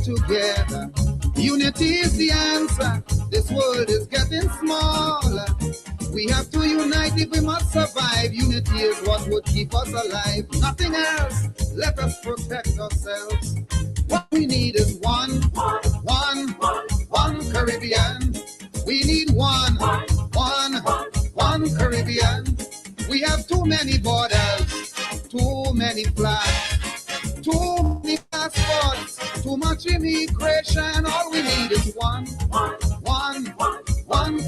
together. Unity is the answer. This world is getting smaller. We have to unite if we must survive. Unity is what would keep us alive. Nothing else. Let us protect ourselves. What we need is one Caribbean. We need one Caribbean. We have too many borders, too many flags, too many passports, too much immigration. All we need is one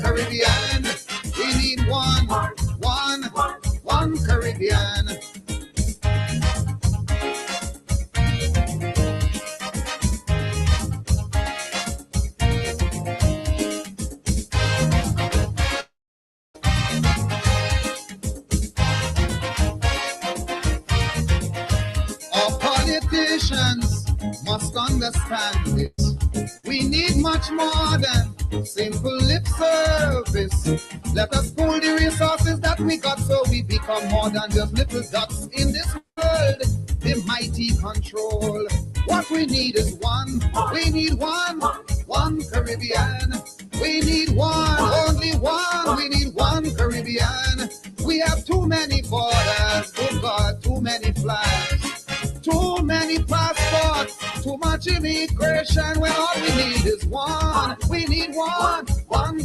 Caribbean. We need one Caribbean. Must understand this. We need much more than simple lip service. Let us pool the resources that we got so we become more than just little dots in this world. The mighty control. What we need is one. We need one Caribbean. We need one, only one. We need one Caribbean. We have too many borders. Oh God, too many flags. Too many passports, too much immigration, when all we need is one. We need one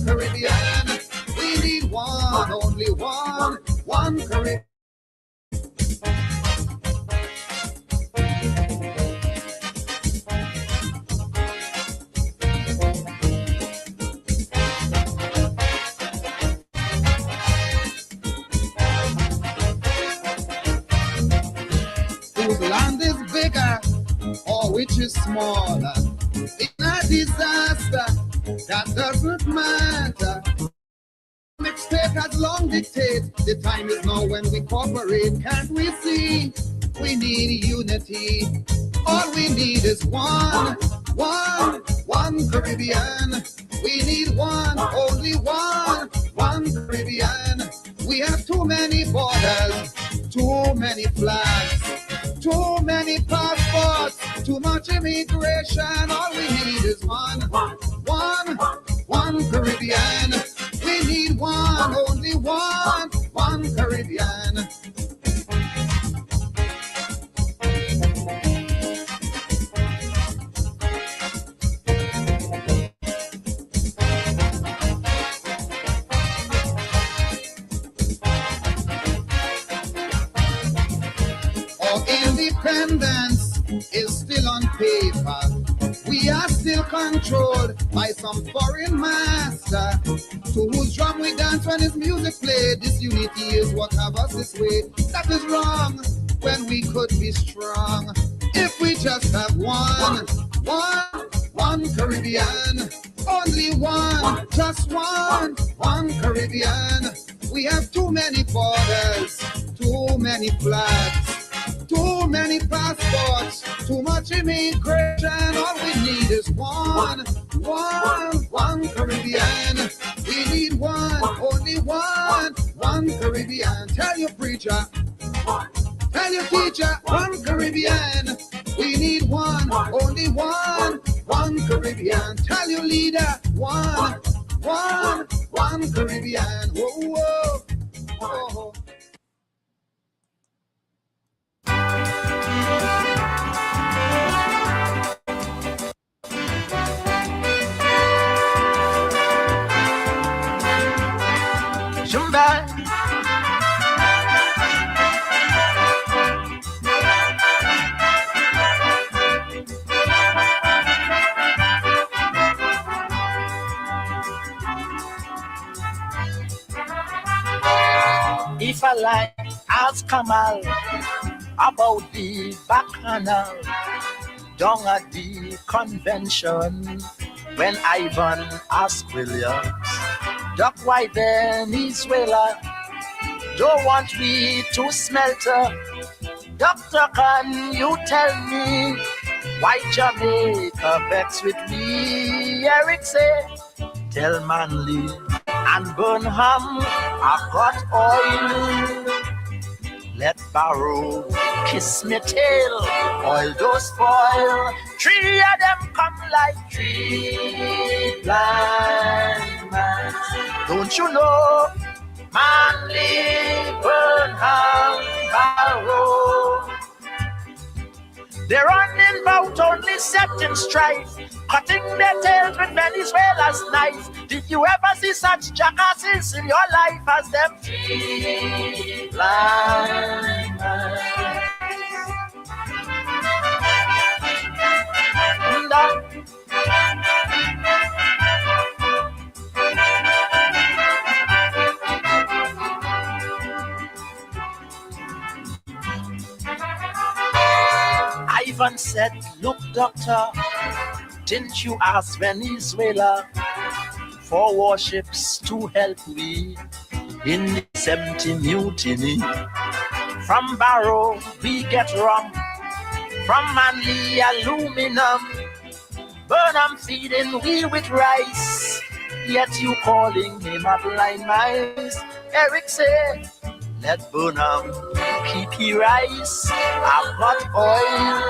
Caribbean. We need one, only one Caribbean. Whose land is bigger or which is smaller. In a disaster, that doesn't matter. Mistake has long dictated. The time is now when we cooperate. Can't we see? We need unity. All we need is one Caribbean. We need one, only one Caribbean. We have too many borders, too many flags, too many passports, too much immigration. All we need is one Caribbean. We need one, only one Caribbean. Independence is still on paper. We are still controlled by some foreign master, to whose drum we dance when his music played. This unity is what have us this way. That is wrong when we could be strong. If we just have one Caribbean, only one, just one Caribbean. We have too many borders, too many flags, too many passports, too much immigration. All we need is one Caribbean. We need one, only one Caribbean. Tell your preacher, tell your teacher, one Caribbean. We need one, only one Caribbean. Tell your leader, one Caribbean. Whoa, whoa, whoa. Jumba. If I like, ask Kamal about the bacchanal down at the convention when Ivan asked Williams, Doc, why Venezuela don't want me to smelt her? Doctor, can you tell me why Jamaica vex with me? Eric say, tell Manley and Burnham I've got oil. let borrow, kiss me tail, oil don't spoil. 3 of them come like 3 blind mice. Don't you know, manly Burnham Barrow? They're running about only setting strife, cutting their tails with Venezuela's knife. Did you ever see such jackasses in your life as them 3 blind mice? Ivan said, look, doctor, didn't you ask Venezuela for warships to help we in the 70 mutiny? From Barrow we get rum, from Manly aluminum. Burnham feeding we with rice, yet you calling him a blind mice. Eric said, let Burnham keep he rice, I've got oil.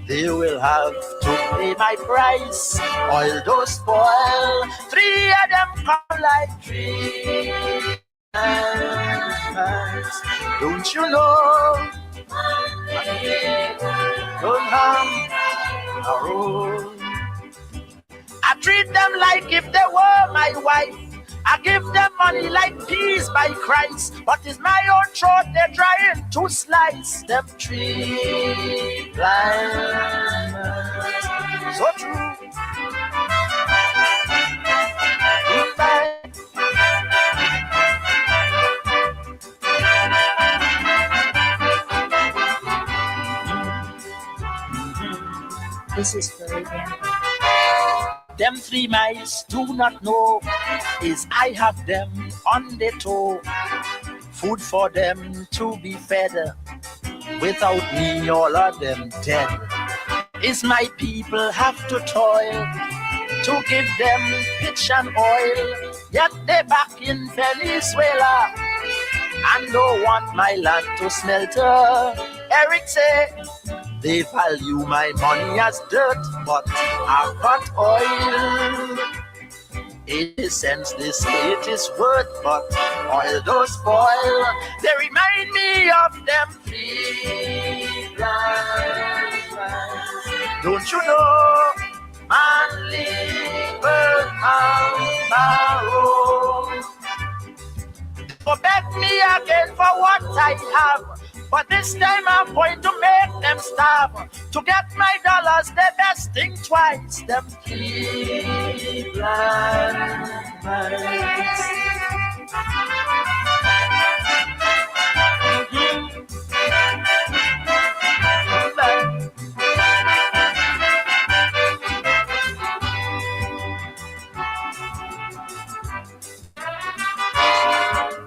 They will have to pay my price. Oil don't spoil. 3 of them come like 3 mice. Don't you know? Burnham Barrow. I treat them like if they were my wife. I give them money like peas by Christ, but it's my own throat they're trying to slice. Them 3 blind mice. So true. This is very good. Them 3 mice do not know is I have them on the toe. Food for them to be fed. Without me, all of them dead. Is my people have to toil to give them pitch and oil. Yet they back in Venezuela and don't want my land to smelter. Eric say, they value my money as dirt, but I've got oil. 80 cents they say it is worth, but oil don't spoil. They remind me of them 3 blind mice. Don't you know, manly Burnham Barrow? For beg me again for what I have, but this time I'm going to make them starve. To get my dollars, the best thing twice. Them 3 blind mice.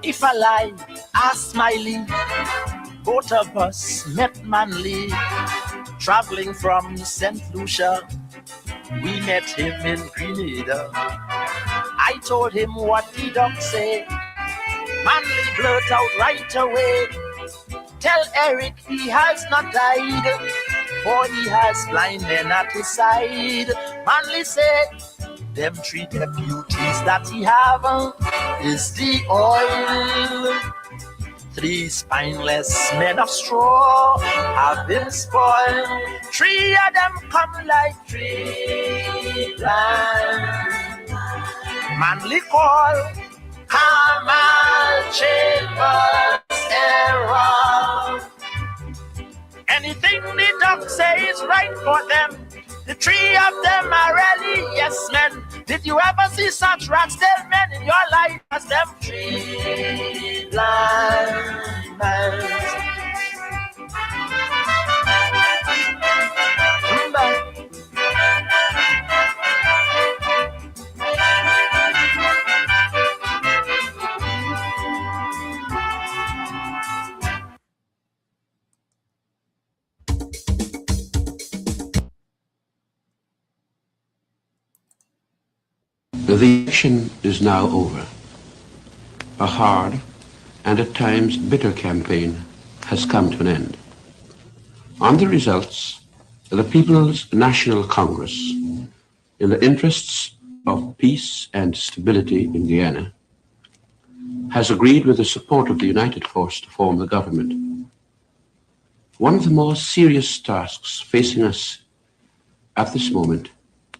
If I lie, ask Smiley. Both of us met Manly, traveling from St. Lucia. We met him in Grenada. I told him what the doc say. Manly blurt out right away. Tell Eric he has not died, for he has blind men at his side. Manly said, them 3 deputies that he have is the oil. 3 spineless men of straw have been spoiled. 3 of them come like 3 blind. Manly call, Kamal Chambers error. Anything the doc say is right for them. The 3 of them are really yes men. Did you ever see such rat-tailed men in your life as them 3 blind mice? The election is now over. A hard and at times bitter campaign has come to an end. On the results, the People's National Congress, in the interests of peace and stability in Guyana, has agreed with the support of the United Force to form the government. One of the more serious tasks facing us at this moment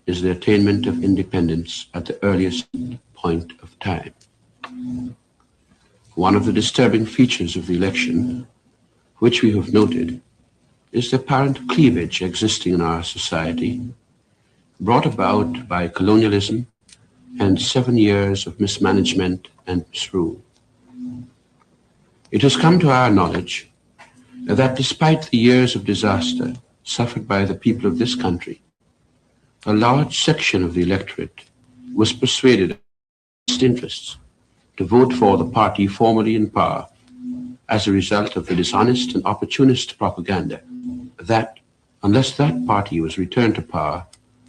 is the attainment of independence at the earliest point of time. One of the disturbing features of the election, which we have noted, is the apparent cleavage existing in our society, brought about by colonialism and 7 years of mismanagement and misrule. It has come to our knowledge that despite the years of disaster suffered by the people of this country, a large section of the electorate was persuaded of its interests to vote for the party formerly in power as a result of the dishonest and opportunist propaganda that, unless that party was returned to power,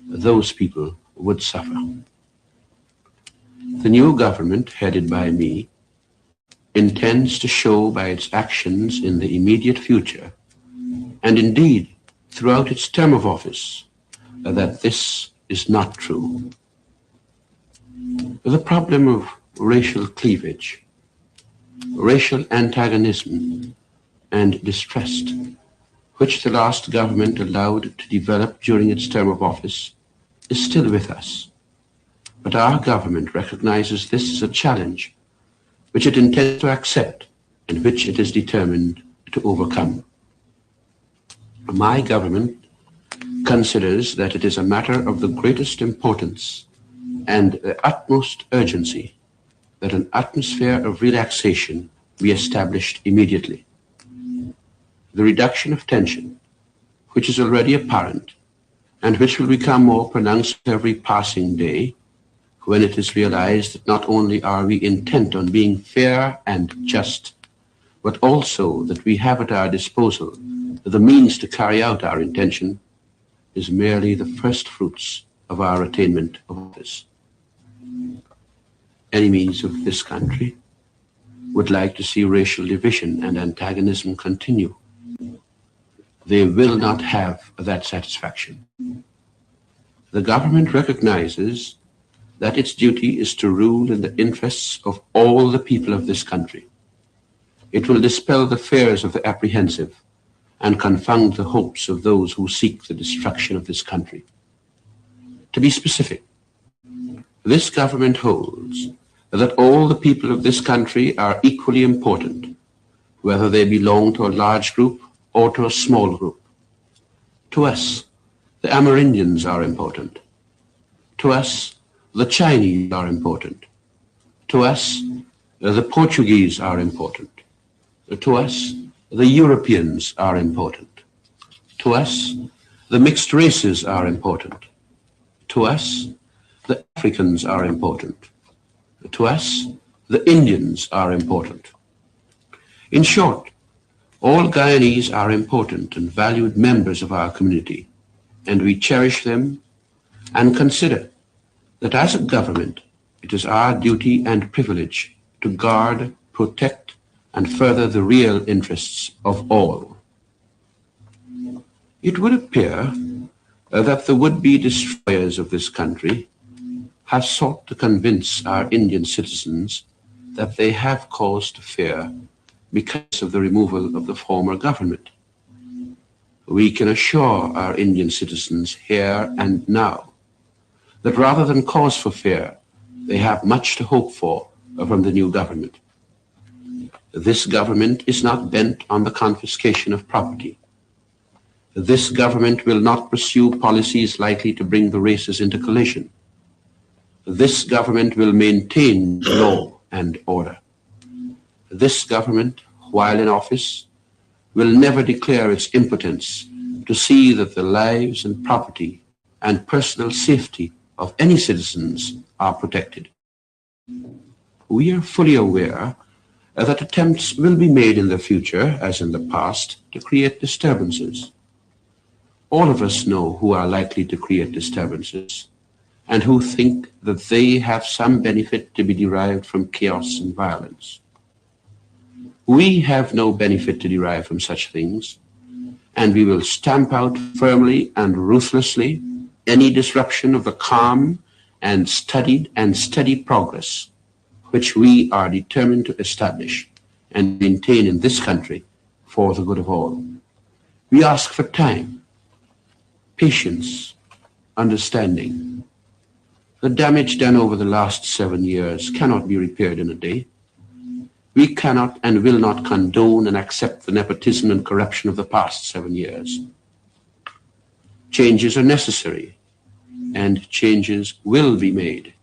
those people would suffer. The new government, headed by me, intends to show by its actions in the immediate future, and indeed throughout its term of office, that this is not true. The problem of racial cleavage, racial antagonism, and distrust, which the last government allowed to develop during its term of office, is still with us. But our government recognizes this as a challenge which it intends to accept and which it is determined to overcome. My government considers that it is a matter of the greatest importance and the utmost urgency that an atmosphere of relaxation be established immediately. The reduction of tension, which is already apparent and which will become more pronounced every passing day, when it is realized that not only are we intent on being fair and just, but also that we have at our disposal the means to carry out our intention, is merely the first fruits of our attainment of office. Enemies of this country would like to see racial division and antagonism continue. They will not have that satisfaction. The government recognizes that its duty is to rule in the interests of all the people of this country. It will dispel the fears of the apprehensive and confound the hopes of those who seek the destruction of this country. To be specific, this government holds that all the people of this country are equally important, whether they belong to a large group or to a small group. To us, the Amerindians are important. To us, the Chinese are important. To us, the Portuguese are important. To us, the Europeans are important. To us, the mixed races are important. To us, the Africans are important. To us, the Indians are important. In short, all Guyanese are important and valued members of our community, and we cherish them and consider that as a government, it is our duty and privilege to guard, protect, and further the real interests of all. It would appear that the would-be destroyers of this country have sought to convince our Indian citizens that they have cause to fear because of the removal of the former government. We can assure our Indian citizens here and now that rather than cause for fear, they have much to hope for from the new government. This government is not bent on the confiscation of property. This government will not pursue policies likely to bring the races into collision. This government will maintain law and order. This government, while in office, will never declare its impotence to see that the lives and property and personal safety of any citizens are protected. We are fully aware that attempts will be made in the future, as in the past, to create disturbances. All of us know who are likely to create disturbances and who think that they have some benefit to be derived from chaos and violence. We have no benefit to derive from such things, and we will stamp out firmly and ruthlessly any disruption of the calm and steady progress which we are determined to establish and maintain in this country for the good of all. We ask for time, patience, understanding. The damage done over the last 7 years cannot be repaired in a day. We cannot and will not condone and accept the nepotism and corruption of the past 7 years. Changes are necessary, and changes will be made.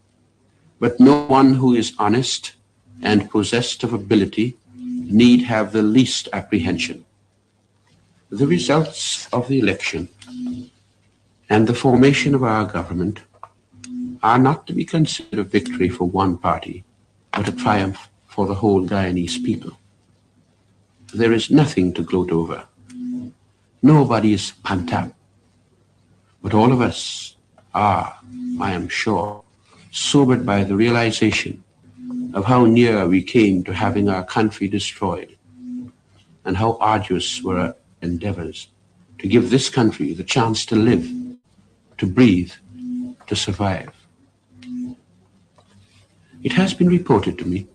But no one who is honest and possessed of ability need have the least apprehension. The results of the election and the formation of our government are not to be considered a victory for one party, but a triumph for the whole Guyanese people. There is nothing to gloat over. Nobody is pant-up. But all of us are, I am sure, sobered by the realization of how near we came to having our country destroyed, and how arduous were our endeavors to give this country the chance to live, to breathe, to survive. It has been reported to me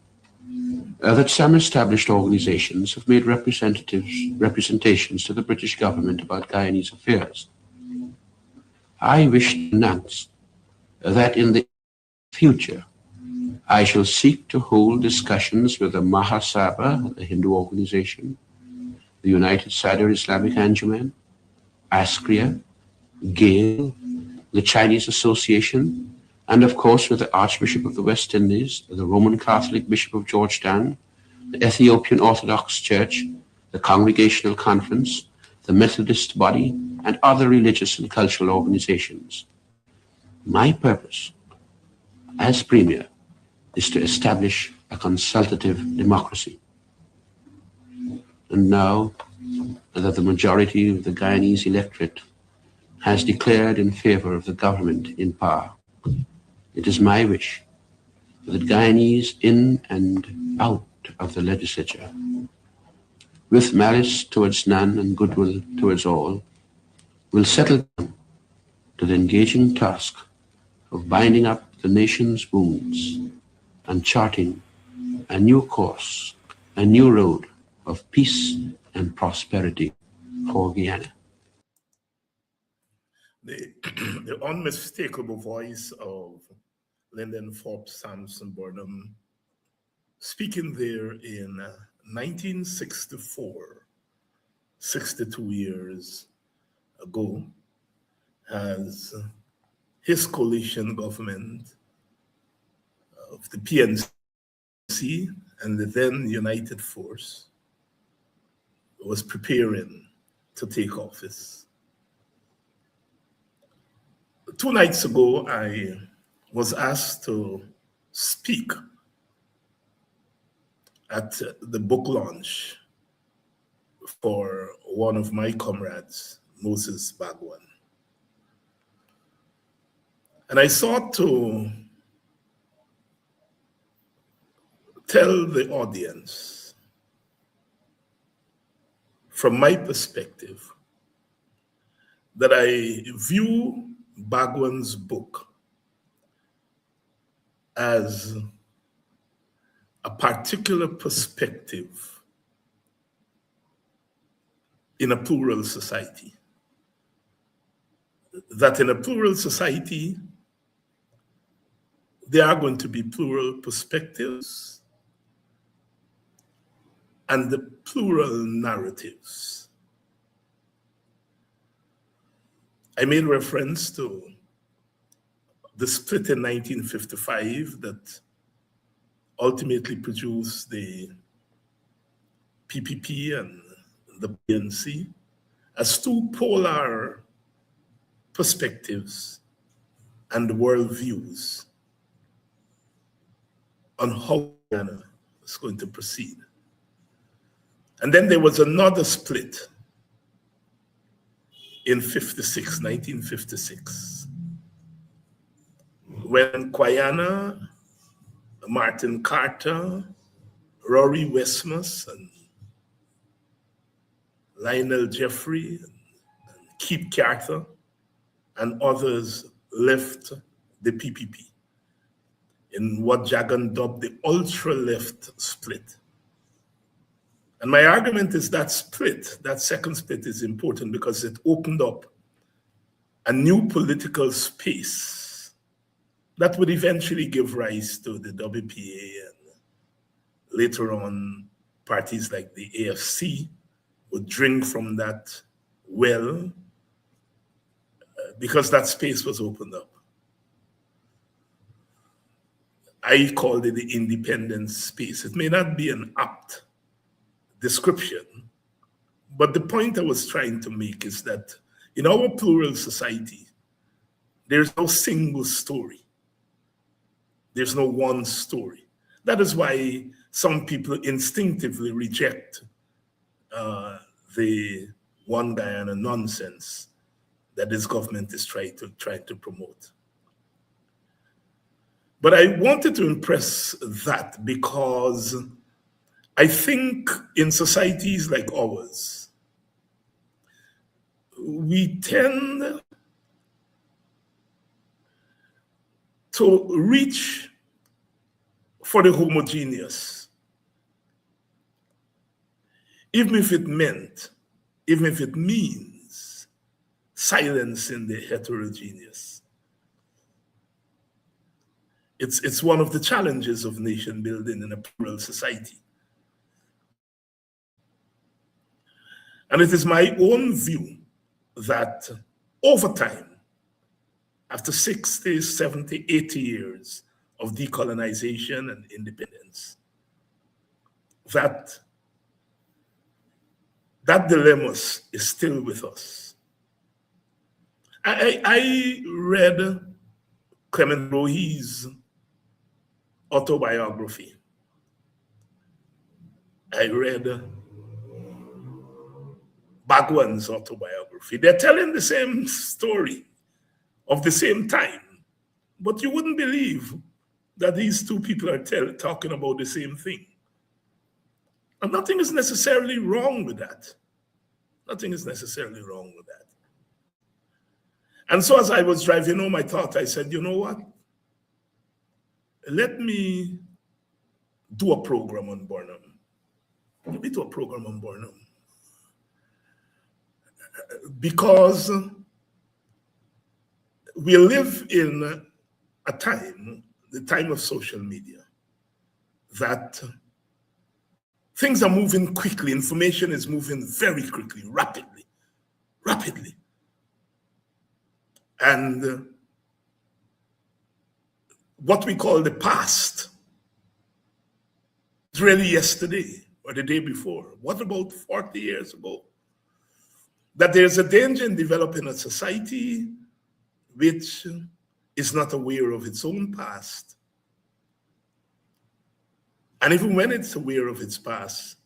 that some established organizations have made representations to the British government about Guyanese affairs. I wish to announce that in the future, I shall seek to hold discussions with the Mahasabha, the Hindu organization, the United Sadr Islamic Anjuman, ASCRIA, GAIL, the Chinese Association, and of course with the Archbishop of the West Indies, the Roman Catholic Bishop of Georgetown, the Ethiopian Orthodox Church, the Congregational Conference, the Methodist Body, and other religious and cultural organizations. My purpose as Premier is to establish a consultative democracy. And now that the majority of the Guyanese electorate has declared in favor of the government in power, it is my wish that Guyanese in and out of the legislature, with malice towards none and goodwill towards all, will settle down to the engaging task of binding up the nation's wounds and charting a new course, a new road of peace and prosperity for Guyana. The unmistakable voice of Lyndon Forbes Burnham, speaking there in 1964, 62 years ago, as his coalition government of the PNC and the then United Force was preparing to take office. 2 nights ago, I was asked to speak at the book launch for one of my comrades, Moses Bagwan. And I sought to tell the audience, from my perspective, that I view Bagwan's book as a particular perspective in a plural society. That in a plural society, there are going to be plural perspectives and the plural narratives. I made reference to the split in 1955 that ultimately produced the PPP and the PNC as 2 polar perspectives and worldviews on how Ghana is going to proceed. And then there was another split in 1956, when Guyana, Martin Carter, Rory Westmus, and Lionel Jeffrey, Keith Carter, and others left the PPP in what Jagan dubbed the ultra-left split. And my argument is that split, that second split, is important because it opened up a new political space that would eventually give rise to the WPA, and later on parties like the AFC would drink from that well because that space was opened up. I called it the independent space. It may not be an apt description, but the point I was trying to make is that in our plural society, there's no single story. There's no one story. That is why some people instinctively reject the one Guyana nonsense that this government is trying to promote. But I wanted to impress that because I think in societies like ours, we tend to reach for the homogeneous, even if it means silencing the heterogeneous. It's one of the challenges of nation building in a plural society. And it is my own view that over time, after 60, 70, 80 years of decolonization and independence, that dilemma is still with us. I read Clement Rohi's autobiography. I read Bhagwan's autobiography. They're telling the same story of the same time, but you wouldn't believe that these two people are talking about the same thing. And nothing is necessarily wrong with that. Nothing is necessarily wrong with that. And so as I was driving home, I thought, I said, you know what? Let me do a program on Burnham. Let me do a program on Burnham. Because we live in a time, the time of social media, that things are moving quickly. Information is moving very quickly, rapidly. And what we call the past is really yesterday or the day before. What about 40 years ago? That there's a danger in developing a society which is not aware of its own past. And even when it's aware of its past,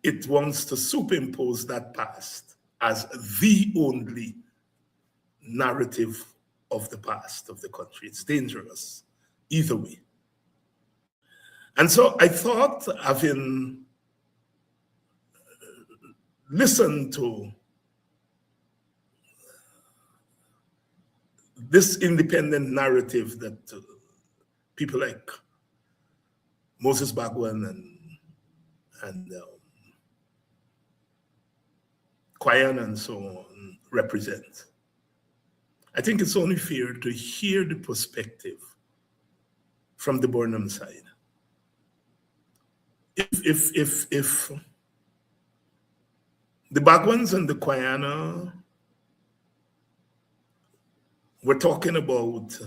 it wants to superimpose that past as the only narrative of the past of the country. It's dangerous either way. And so I thought, having listened to this independent narrative that people like Moses Bhagwan and Guyana and so on represent, I think it's only fair to hear the perspective from the Burnham side. If the Bhagwans and the Guyana were talking about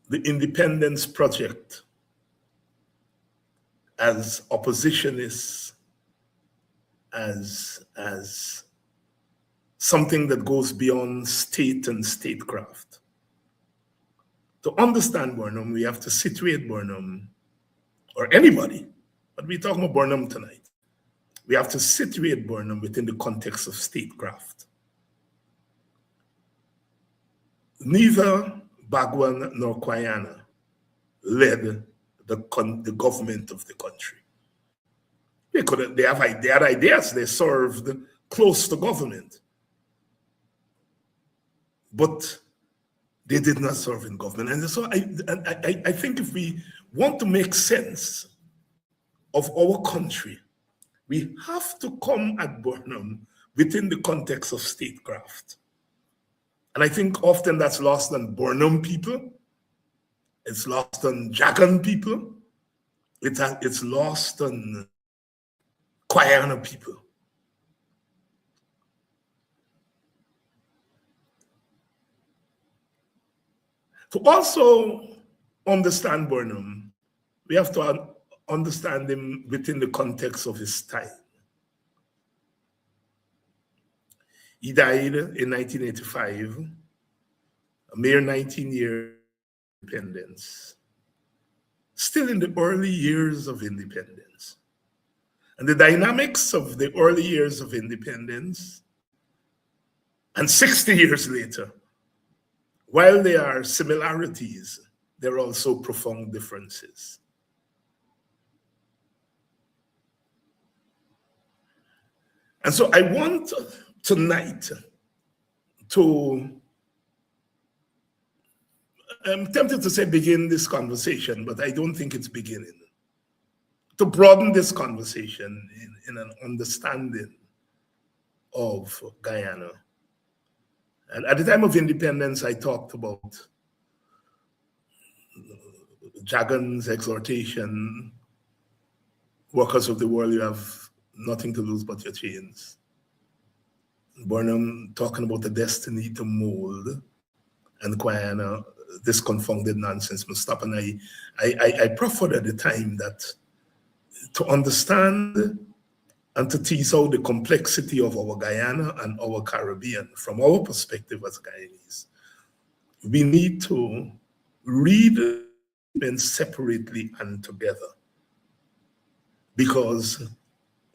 the independence project as oppositionists, as something that goes beyond state and statecraft. To understand Burnham, we have to situate Burnham, or anybody, but we're talking about Burnham tonight. We have to situate Burnham within the context of statecraft. Neither Bhagwan nor Guyana led the government of the country. They had ideas. They served close to government, but they did not serve in government. And so I think if we want to make sense of our country, we have to come at Burnham within the context of statecraft. And I think often that's lost on Burnham people. It's lost on Jagan people. It's lost on Guyana people. To also understand Burnham, we have to understand him within the context of his time. He died in 1985, a mere 19-year independence, still in the early years of independence. And the dynamics of the early years of independence and 60 years later, while there are similarities, there are also profound differences. And so I want tonight to, I'm tempted to say begin this conversation, but I don't think it's beginning. To broaden this conversation in an understanding of Guyana. And at the time of independence, I talked about Jagan's exhortation, workers of the world, you have nothing to lose but your chains. Burnham talking about the destiny to mold, and Guyana, this confounded nonsense must stop. And I proffered at the time that to understand and to tease out the complexity of our Guyana and our Caribbean from our perspective as Guyanese, we need to read them separately and together, because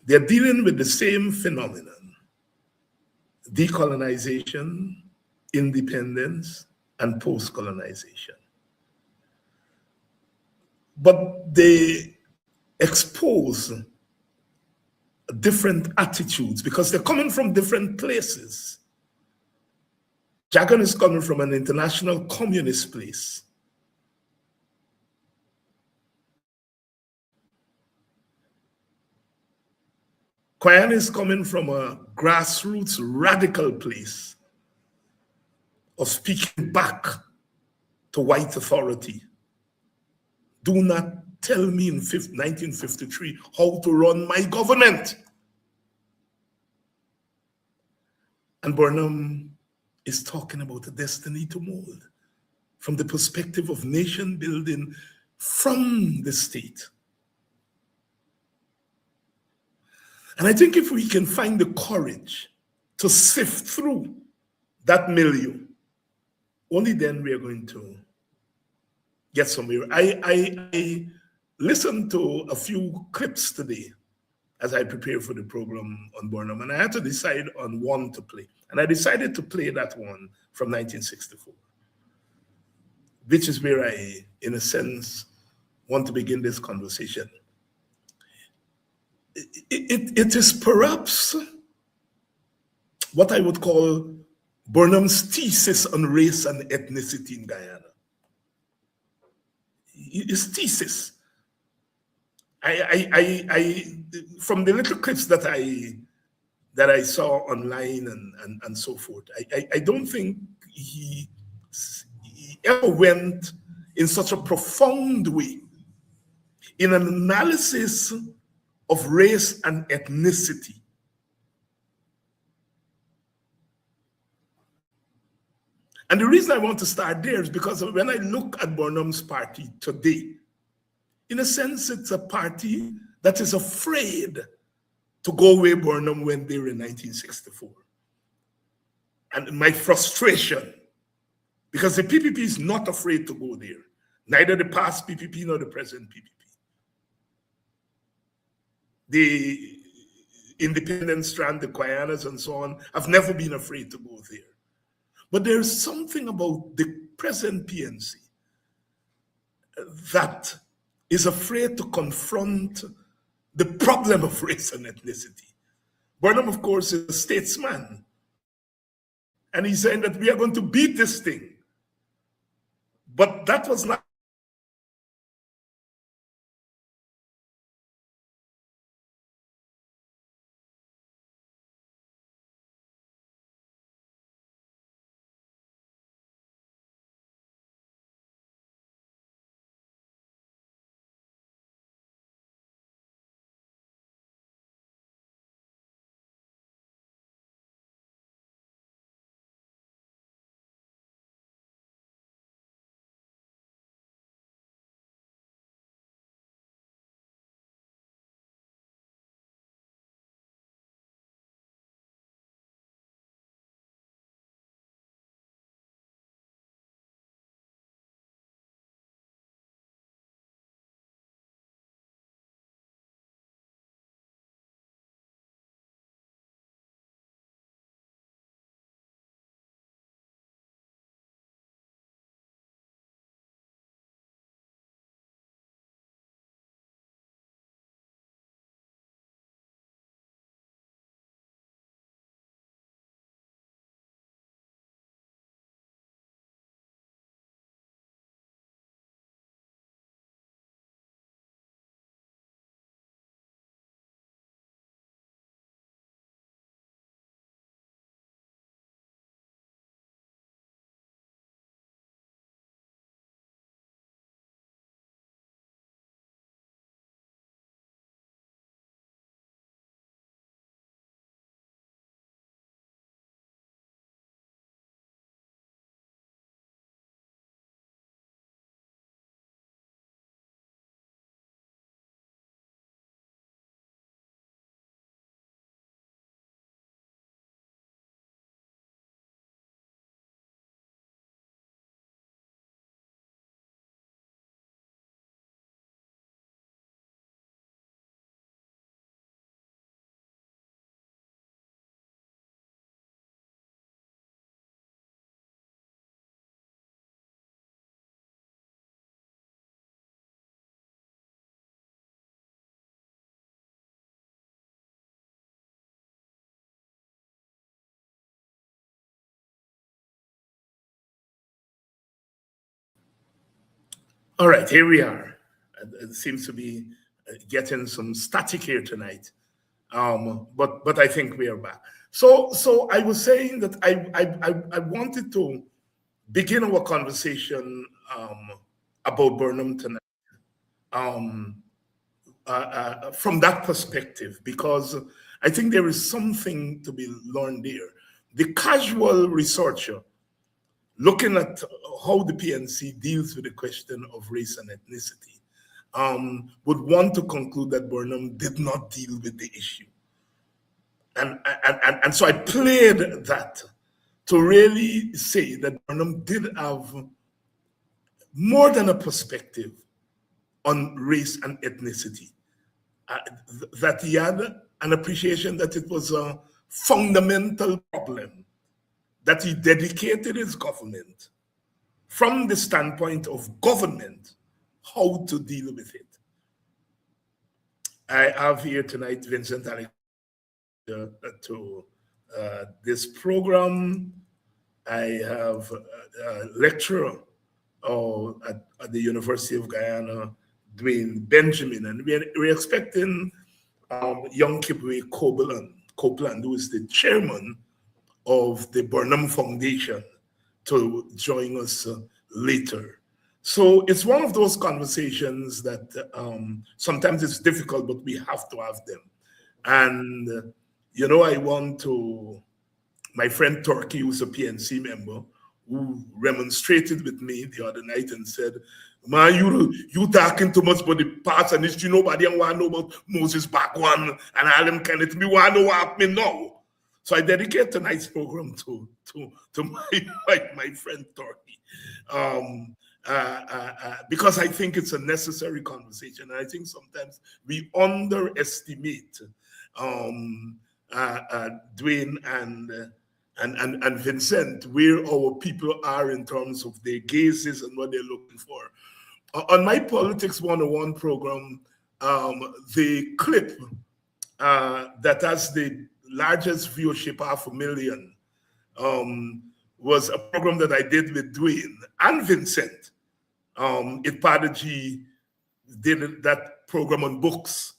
they're dealing with the same phenomenon: decolonization, independence, and post-colonization. But they expose different attitudes because they're coming from different places. Jagan is coming from an international communist place. Guyana is coming from a grassroots radical place of speaking back to white authority. Do not tell me in 1953 how to run my government. And Burnham is talking about a destiny to mold from the perspective of nation building from the state. And I think if we can find the courage to sift through that milieu, only then we are going to get somewhere. I listened to a few clips today as I prepared for the program on Burnham, and I had to decide on one to play. And I decided to play that one from 1964, which is where I, in a sense, want to begin this conversation. It is perhaps what I would call Burnham's thesis on race and ethnicity in Guyana. His thesis. From the little clips that I saw online and so forth, I don't think he ever went in such a profound way in an analysis of race and ethnicity. And the reason I want to start there is because when I look at Burnham's party today, in a sense, it's a party that is afraid to go where Burnham went there in 1964. And my frustration, because the PPP is not afraid to go there, neither the past PPP nor the present PPP. The independent strand, the Guyanas and so on, have never been afraid to go there. But there's something about the present PNC that is afraid to confront the problem of race and ethnicity. Burnham, of course, is a statesman. And he's saying that we are going to beat this thing. But that was not all right. Here we are. It seems to be getting some static here tonight, but I think we are back. So I was saying that I wanted to begin our conversation about Burnham tonight from that perspective, because I think there is something to be learned there. The casual researcher looking at how the PNC deals with the question of race and ethnicity would want to conclude that Burnham did not deal with the issue. And so I played that to really say that Burnham did have more than a perspective on race and ethnicity, that he had an appreciation that it was a fundamental problem, that he dedicated his government from the standpoint of government, how to deal with it. I have here tonight Vincent to this program. I have a lecturer at the University of Guyana, Dwayne Benjamin, and we're expecting young Kibwe Copeland, who is the chairman of the Burnham Foundation, to join us later. So it's one of those conversations that sometimes it's difficult, but we have to have them. And, you know, I want to, my friend Turkey, who's a PNC member, who remonstrated with me the other night and said, man, you talking too much about the past and history. Nobody want to know about Moses back one and all them kind of thing. Me want to know what happened now. So I dedicate tonight's program to my friend Turkey, because I think it's a necessary conversation. And I think sometimes we underestimate Dwayne and Vincent, where our people are in terms of their gazes and what they're looking for. On my Politics 101 program, the clip that has the largest viewership, 500,000, was a program that I did with Dwayne and Vincent. Ipadaji did that program on books,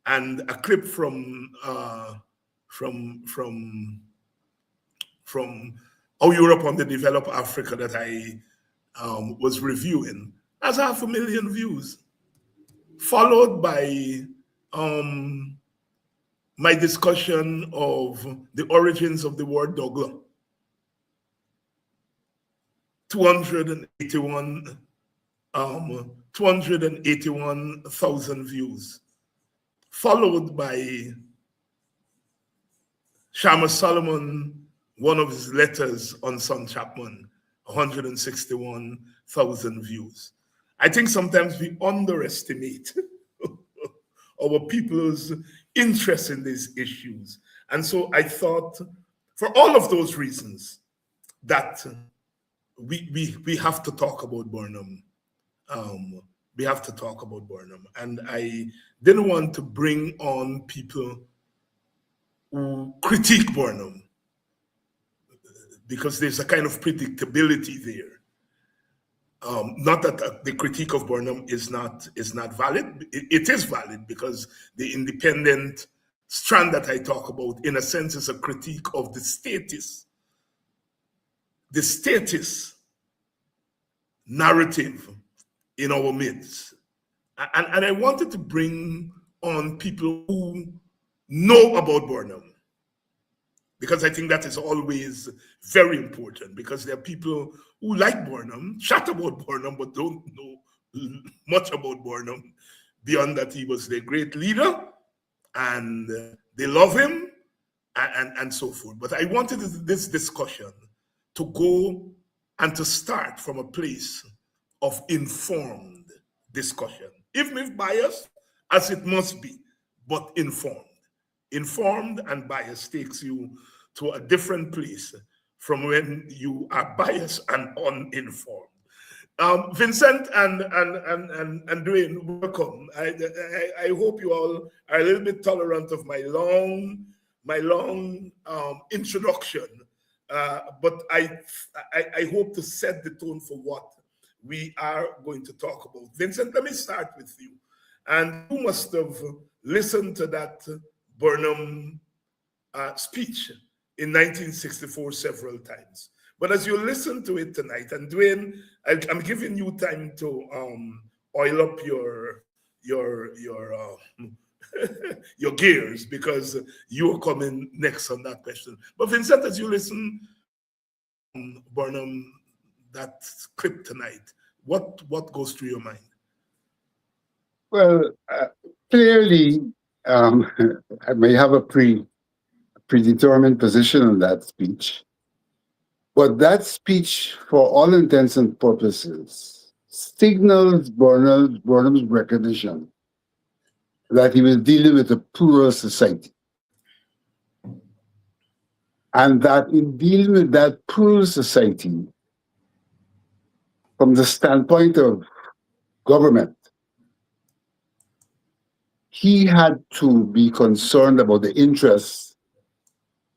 and a clip from How Europe Underdeveloped Africa that I was reviewing has 500,000 views, followed by my discussion of the origins of the word Douglas. 281,000 views, followed by Shama Solomon, one of his letters on Son Chapman, 161,000 views. I think sometimes we underestimate our people's interest in these issues. And so I thought, for all of those reasons, that we have to talk about Burnham. We have to talk about Burnham. And I didn't want to bring on people who critique Burnham, because there's a kind of predictability there. Not that the critique of Burnham is not valid. It is valid, because the independent strand that I talk about, in a sense, is a critique of the status narrative in our midst. And I wanted to bring on people who know about Burnham, because I think that is always very important, because there are people who like Burnham, chat about Burnham, but don't know much about Burnham beyond that he was their great leader and they love him and so forth. But I wanted this discussion to go and to start from a place of informed discussion. Even if biased, as it must be, but informed. Informed and biased takes you to a different place from when you are biased and uninformed. Vincent and Dwayne, welcome. I hope you all are a little bit tolerant of my long introduction, but I hope to set the tone for what we are going to talk about. Vincent, let me start with you. And you must have listened to that Burnham speech in 1964 several times. But as you listen to it tonight, and Dwayne, I'm giving you time to oil up your your gears, because you're coming next on that question. But Vincent, as you listen Burnham, that clip tonight, what goes through your mind? Well, clearly, I may have a predetermined position on that speech, but that speech, for all intents and purposes, signals Burnham's recognition that he was dealing with a plural society, and that in dealing with that plural society, from the standpoint of government, he had to be concerned about the interests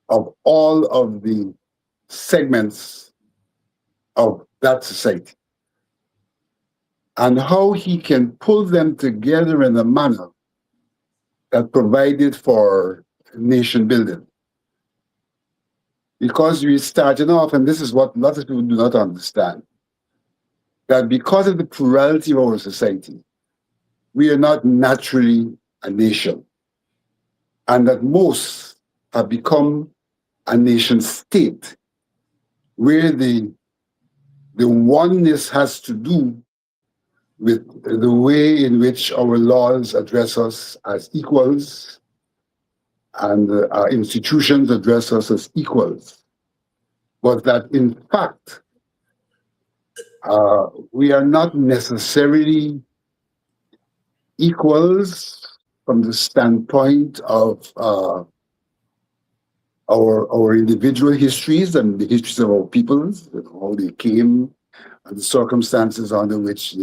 of all of the segments of that society, and how he can pull them together in a manner that provided for nation building. Because we started off, and this is what a lot of people do not understand, that because of the plurality of our society, we are not naturally a nation, and that most have become a nation state, where the oneness has to do with the way in which our laws address us as equals, and our institutions address us as equals, but that in fact, we are not necessarily equals from the standpoint of our individual histories and the histories of our peoples, and how they came, and the circumstances under which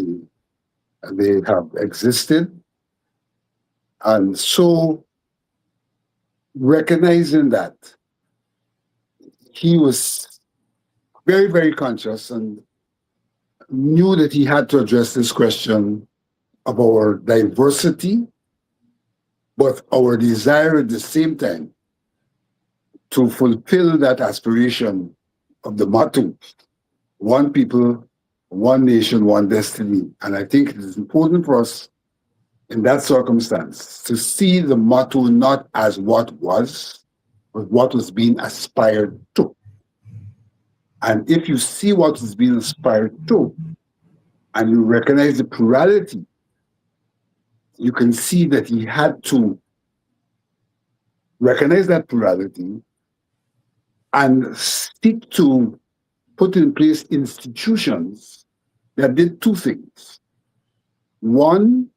they have existed. And so, recognizing that, he was very, very conscious and knew that he had to address this question of our diversity, but our desire at the same time to fulfill that aspiration of the motto, one people, one nation, one destiny. And I think it is important for us in that circumstance to see the motto not as what was, but what was being aspired to. And if you see what is being aspired to, and you recognize the plurality, you can see that he had to recognize that plurality and seek to put in place institutions that did two things. One,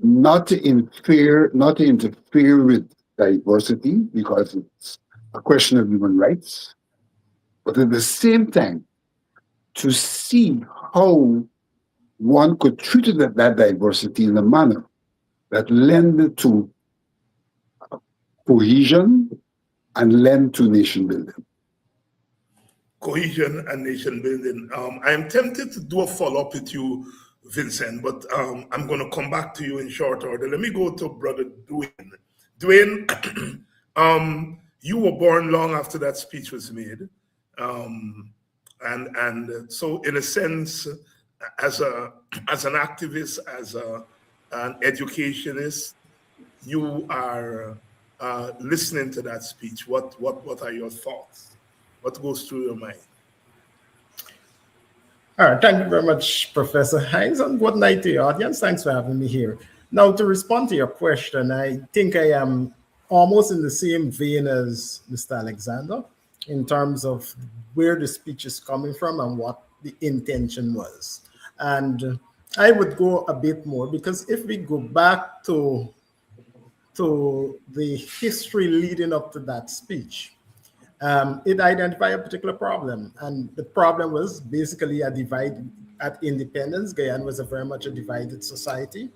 not to interfere with diversity, because it's a question of human rights, but at the same time, to see how one could treat that diversity in a manner that lend to cohesion and lend to nation building. Cohesion and nation building. I am tempted to do a follow-up with you, Vincent, but I'm going to come back to you in short order. Let me go to Brother Dwayne. Dwayne, you were born long after that speech was made. And so in a sense, as an activist, as an educationist, you are listening to that speech. What are your thoughts? What goes through your mind? All right, thank you very much, Professor Hines, and good night to your audience. Thanks for having me here. Now, to respond to your question, I think I am almost in the same vein as Mr. Alexander in terms of where the speech is coming from and what the intention was. And I would go a bit more, because if we go back to the history leading up to that speech, it identified a particular problem. And the problem was basically a divide at independence. Guyana was very much a divided society.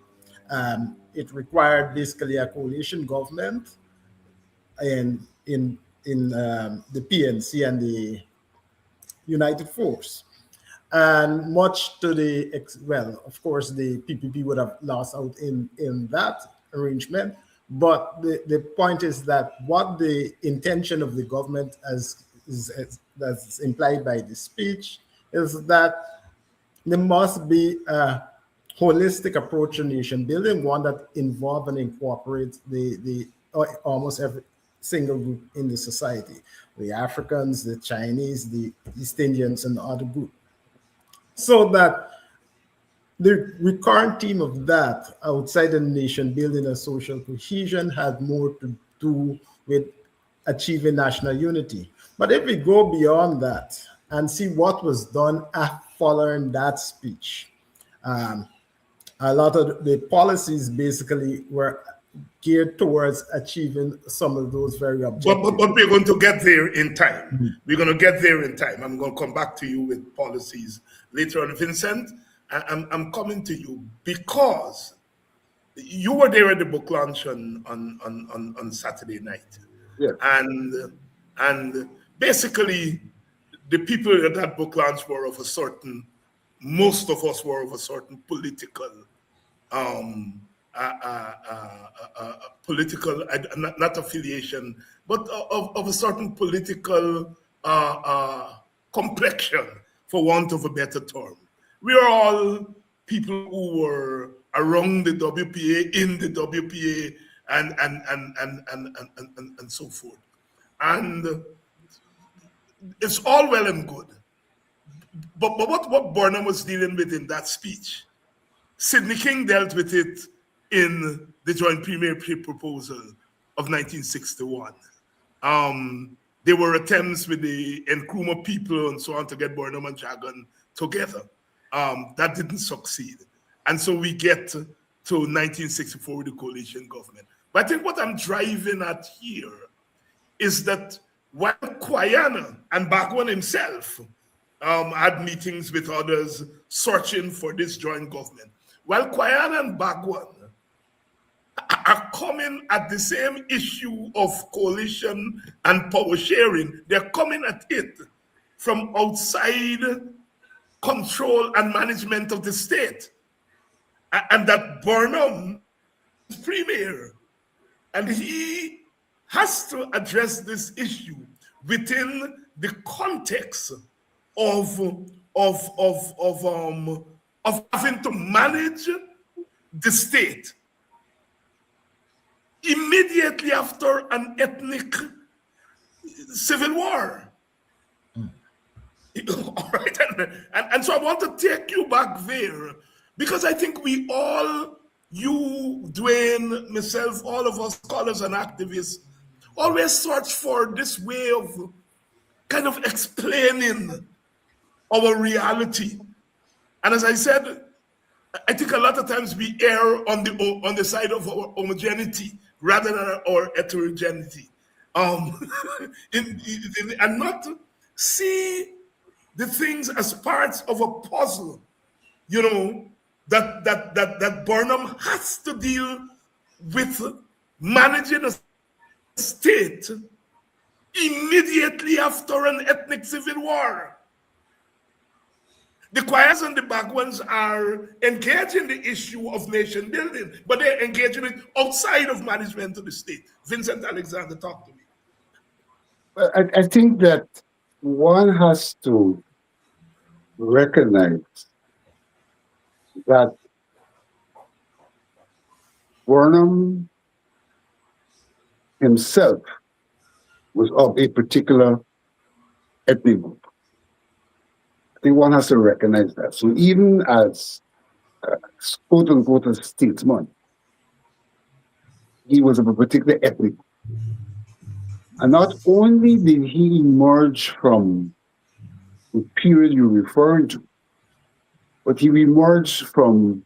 It required basically a coalition government in the PNC and the United Force. And much to the, well, of course, the PPP would have lost out in that arrangement. But the point is that what the intention of the government as implied by the speech is that there must be a holistic approach to nation building, one that involves and incorporates the almost every single group in the society, the Africans, the Chinese, the East Indians, and the other group. So that the recurrent theme of that, outside the nation building and social cohesion, had more to do with achieving national unity. But if we go beyond that and see what was done following that speech, a lot of the policies basically were geared towards achieving some of those very objectives. But we're going to get there in time. Mm-hmm. We're going to get there in time. I'm going to come back to you with policies later on. Vincent, I'm coming to you because you were there at the book launch on Saturday night. Yeah. And basically, the people at that book launch were of a certain, most of us were of a certain political, not affiliation, but of a certain political complexion, for want of a better term. We are all people who were around the WPA, in the WPA, and so forth. And it's all well and good. But what Burnham was dealing with in that speech, Sidney King dealt with it in the Joint Premiership Proposal of 1961. There were attempts with the Nkrumah people and so on to get Burnham and Jagan together. That didn't succeed. And so we get to 1964 with the coalition government. But I think what I'm driving at here is that while Guyana and Bagwan himself had meetings with others searching for this joint government, while Guyana and Bagwan coming at the same issue of coalition and power sharing. They're coming at it from outside control and management of the state. And that Burnham is premier. And he has to address this issue within the context of having to manage the state immediately after an ethnic civil war. All right, and so I want to take you back there, because I think we all, you, Dwayne, myself, all of us scholars and activists, always search for this way of kind of explaining our reality. And as I said, I think a lot of times we err on the side of our homogeneity rather than our heterogeneity, and not see the things as parts of a puzzle, you know, that Burnham has to deal with managing a state immediately after an ethnic civil war. The choirs and the Bagwans are engaged in the issue of nation building, but they're engaged in it outside of management of the state. Vincent Alexander, talk to me. Well, I think that one has to recognize that Burnham himself was of a particular ethnic group. I think one has to recognize that. So even as quote unquote a statesman, he was of a particular ethnic group. And not only did he emerge from the period you're referring to, but he emerged from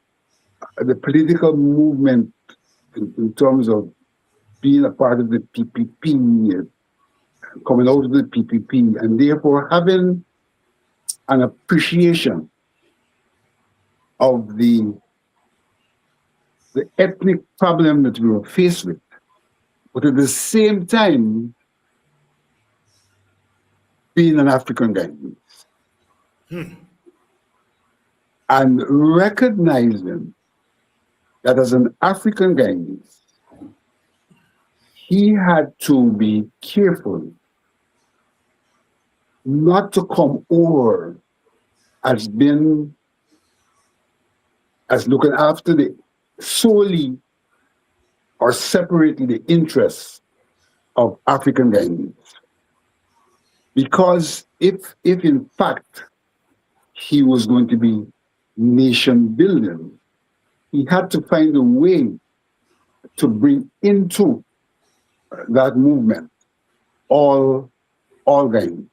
the political movement in terms of being a part of the PPP, coming out of the PPP, and therefore having an appreciation of the ethnic problem that we were faced with, but at the same time being an African Guyanese. And recognizing that as an African Guyanese, he had to be careful not to come over as looking after the solely or separately the interests of African Guyanese. Because if in fact he was going to be nation building, he had to find a way to bring into that movement all Guyanese.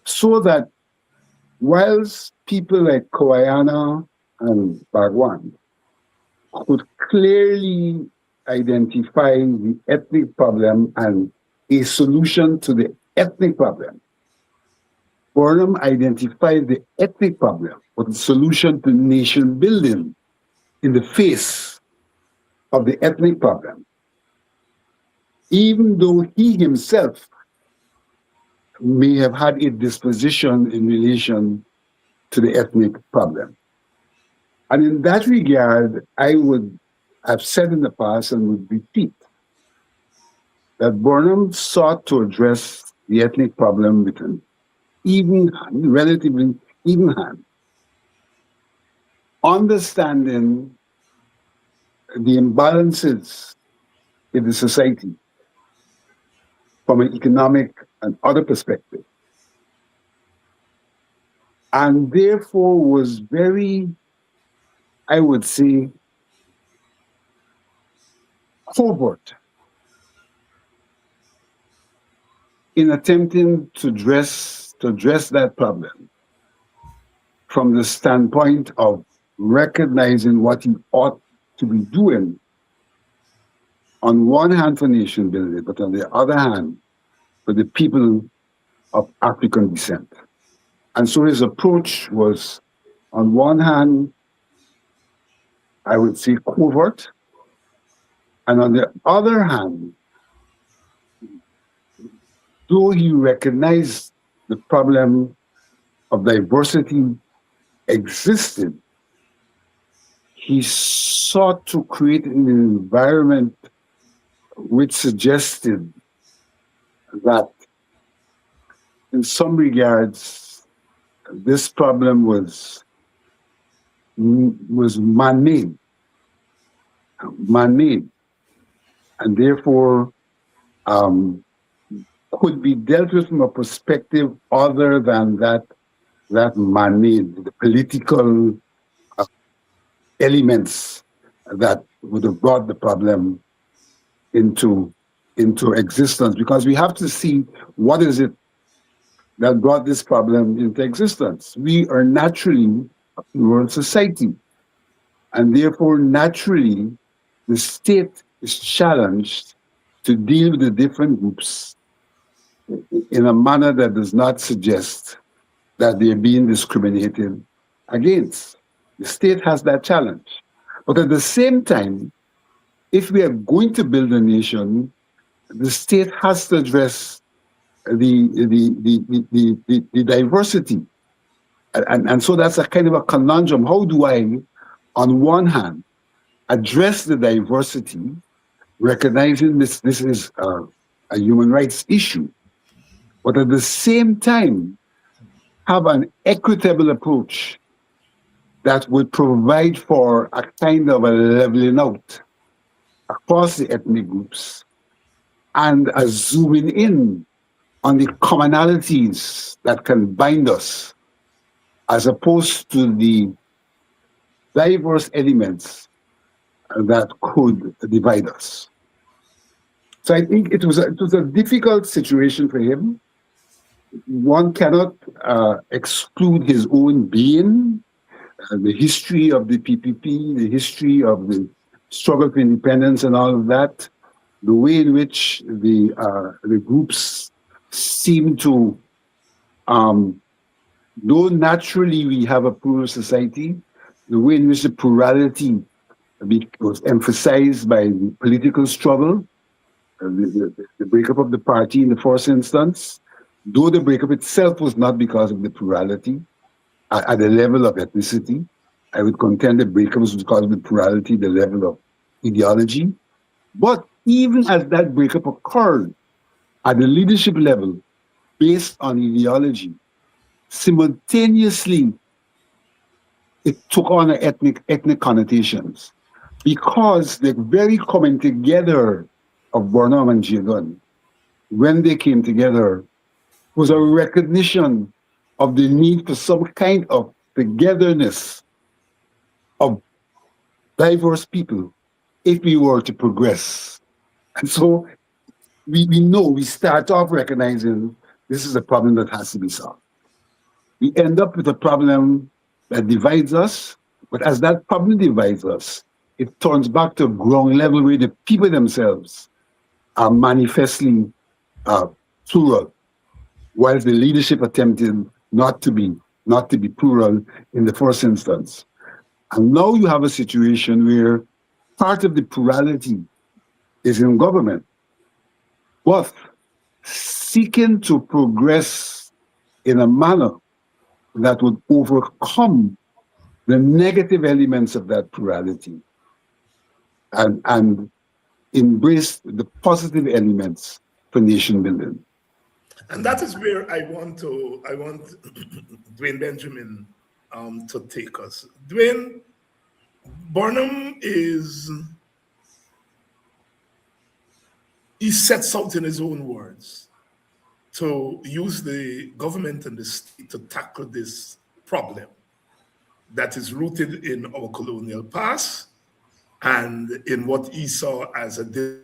So that whilst people like Guyana and Bagwan could clearly identify the ethnic problem and a solution to the ethnic problem, Burnham identified the ethnic problem, but the solution to nation building in the face of the ethnic problem, even though he himself may have had a disposition in relation to the ethnic problem. And in that regard, I would have said in the past and would repeat that Burnham sought to address the ethnic problem with an relatively even hand, understanding the imbalances in the society from an economic and other perspective, and therefore was very, I would say, covert in attempting to address that problem from the standpoint of recognizing what he ought to be doing, on one hand for nation building, but on the other hand for the people of African descent. And so his approach was, on one hand, I would say covert, And on the other hand, though he recognized the problem of diversity existed, he sought to create an environment which suggested that in some regards, this problem was man-made, and therefore could be dealt with from a perspective other than that man-made, the political elements that would have brought the problem into existence. Because we have to see what is it that brought this problem into existence. We are naturally a plural society, and therefore naturally the state is challenged to deal with the different groups in a manner that does not suggest that they're being discriminated against. The state has that challenge. But at the same time, if we are going to build a nation, the state has to address the diversity. And so that's a kind of a conundrum. How do I, on one hand, address the diversity, recognizing this is a human rights issue, but at the same time, have an equitable approach that would provide for a kind of a leveling out across the ethnic groups and a zooming in on the commonalities that can bind us, as opposed to the diverse elements that could divide us. So I think it was a difficult situation for him. One cannot exclude his own being, the history of the PPP, the history of the struggle for independence and all of that, the way in which the groups seem to, though naturally we have a plural society, the way in which the plurality was emphasized by the political struggle, the breakup of the party in the first instance, though the breakup itself was not because of the plurality at the level of ethnicity. I would contend the breakup was because of the plurality, the level of ideology. But even as that breakup occurred at the leadership level, based on ideology, simultaneously it took on ethnic connotations, because the very coming together of Burnham and Guyana, when they came together, was a recognition of the need for some kind of togetherness of diverse people if we were to progress. And so we know, we start off recognizing this is a problem that has to be solved. We end up with a problem that divides us, but as that problem divides us, it turns back to a ground level where the people themselves are manifestly plural, while the leadership attempted not to be plural in the first instance. And now you have a situation where part of the plurality is in government, but seeking to progress in a manner that would overcome the negative elements of that plurality and embrace the positive elements for nation building. And that is where I want Dwayne Benjamin to take us. Dwayne, Burnham he sets out in his own words to use the government and the state to tackle this problem that is rooted in our colonial past and in what he saw as a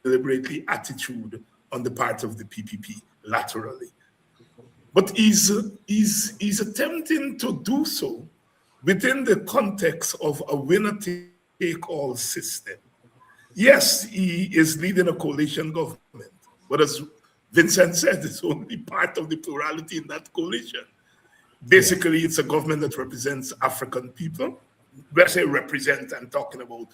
deliberately attitude on the part of the PPP laterally. But he's attempting to do so within the context of a winner-take-all system. Yes, he is leading a coalition government, but as Vincent said, it's only part of the plurality in that coalition. Basically, it's a government that represents African people. When I say represent, I'm talking about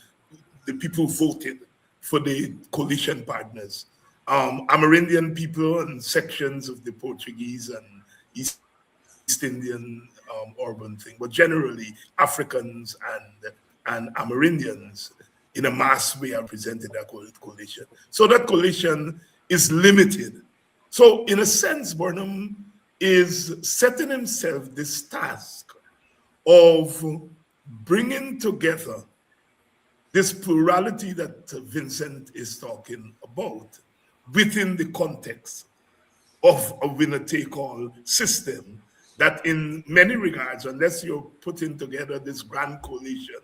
the people who voted for the coalition partners. Amerindian people and sections of the Portuguese and East Indian urban thing, but generally Africans and Amerindians in a mass way are presented that coalition. So that coalition is limited. So in a sense, Burnham is setting himself this task of bringing together this plurality that Vincent is talking about within the context of a winner-take-all system that in many regards, unless you're putting together this grand coalition,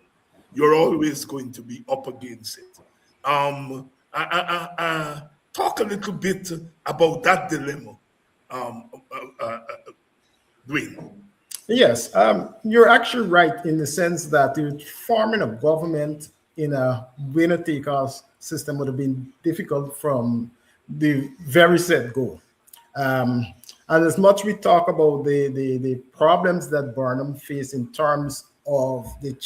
you're always going to be up against it. Talk a little bit about that dilemma, Dwayne. Yes, you're actually right in the sense that forming a government in a winner-take-all system would have been difficult from the very set go. And as much we talk about the problems that Burnham faced in terms of the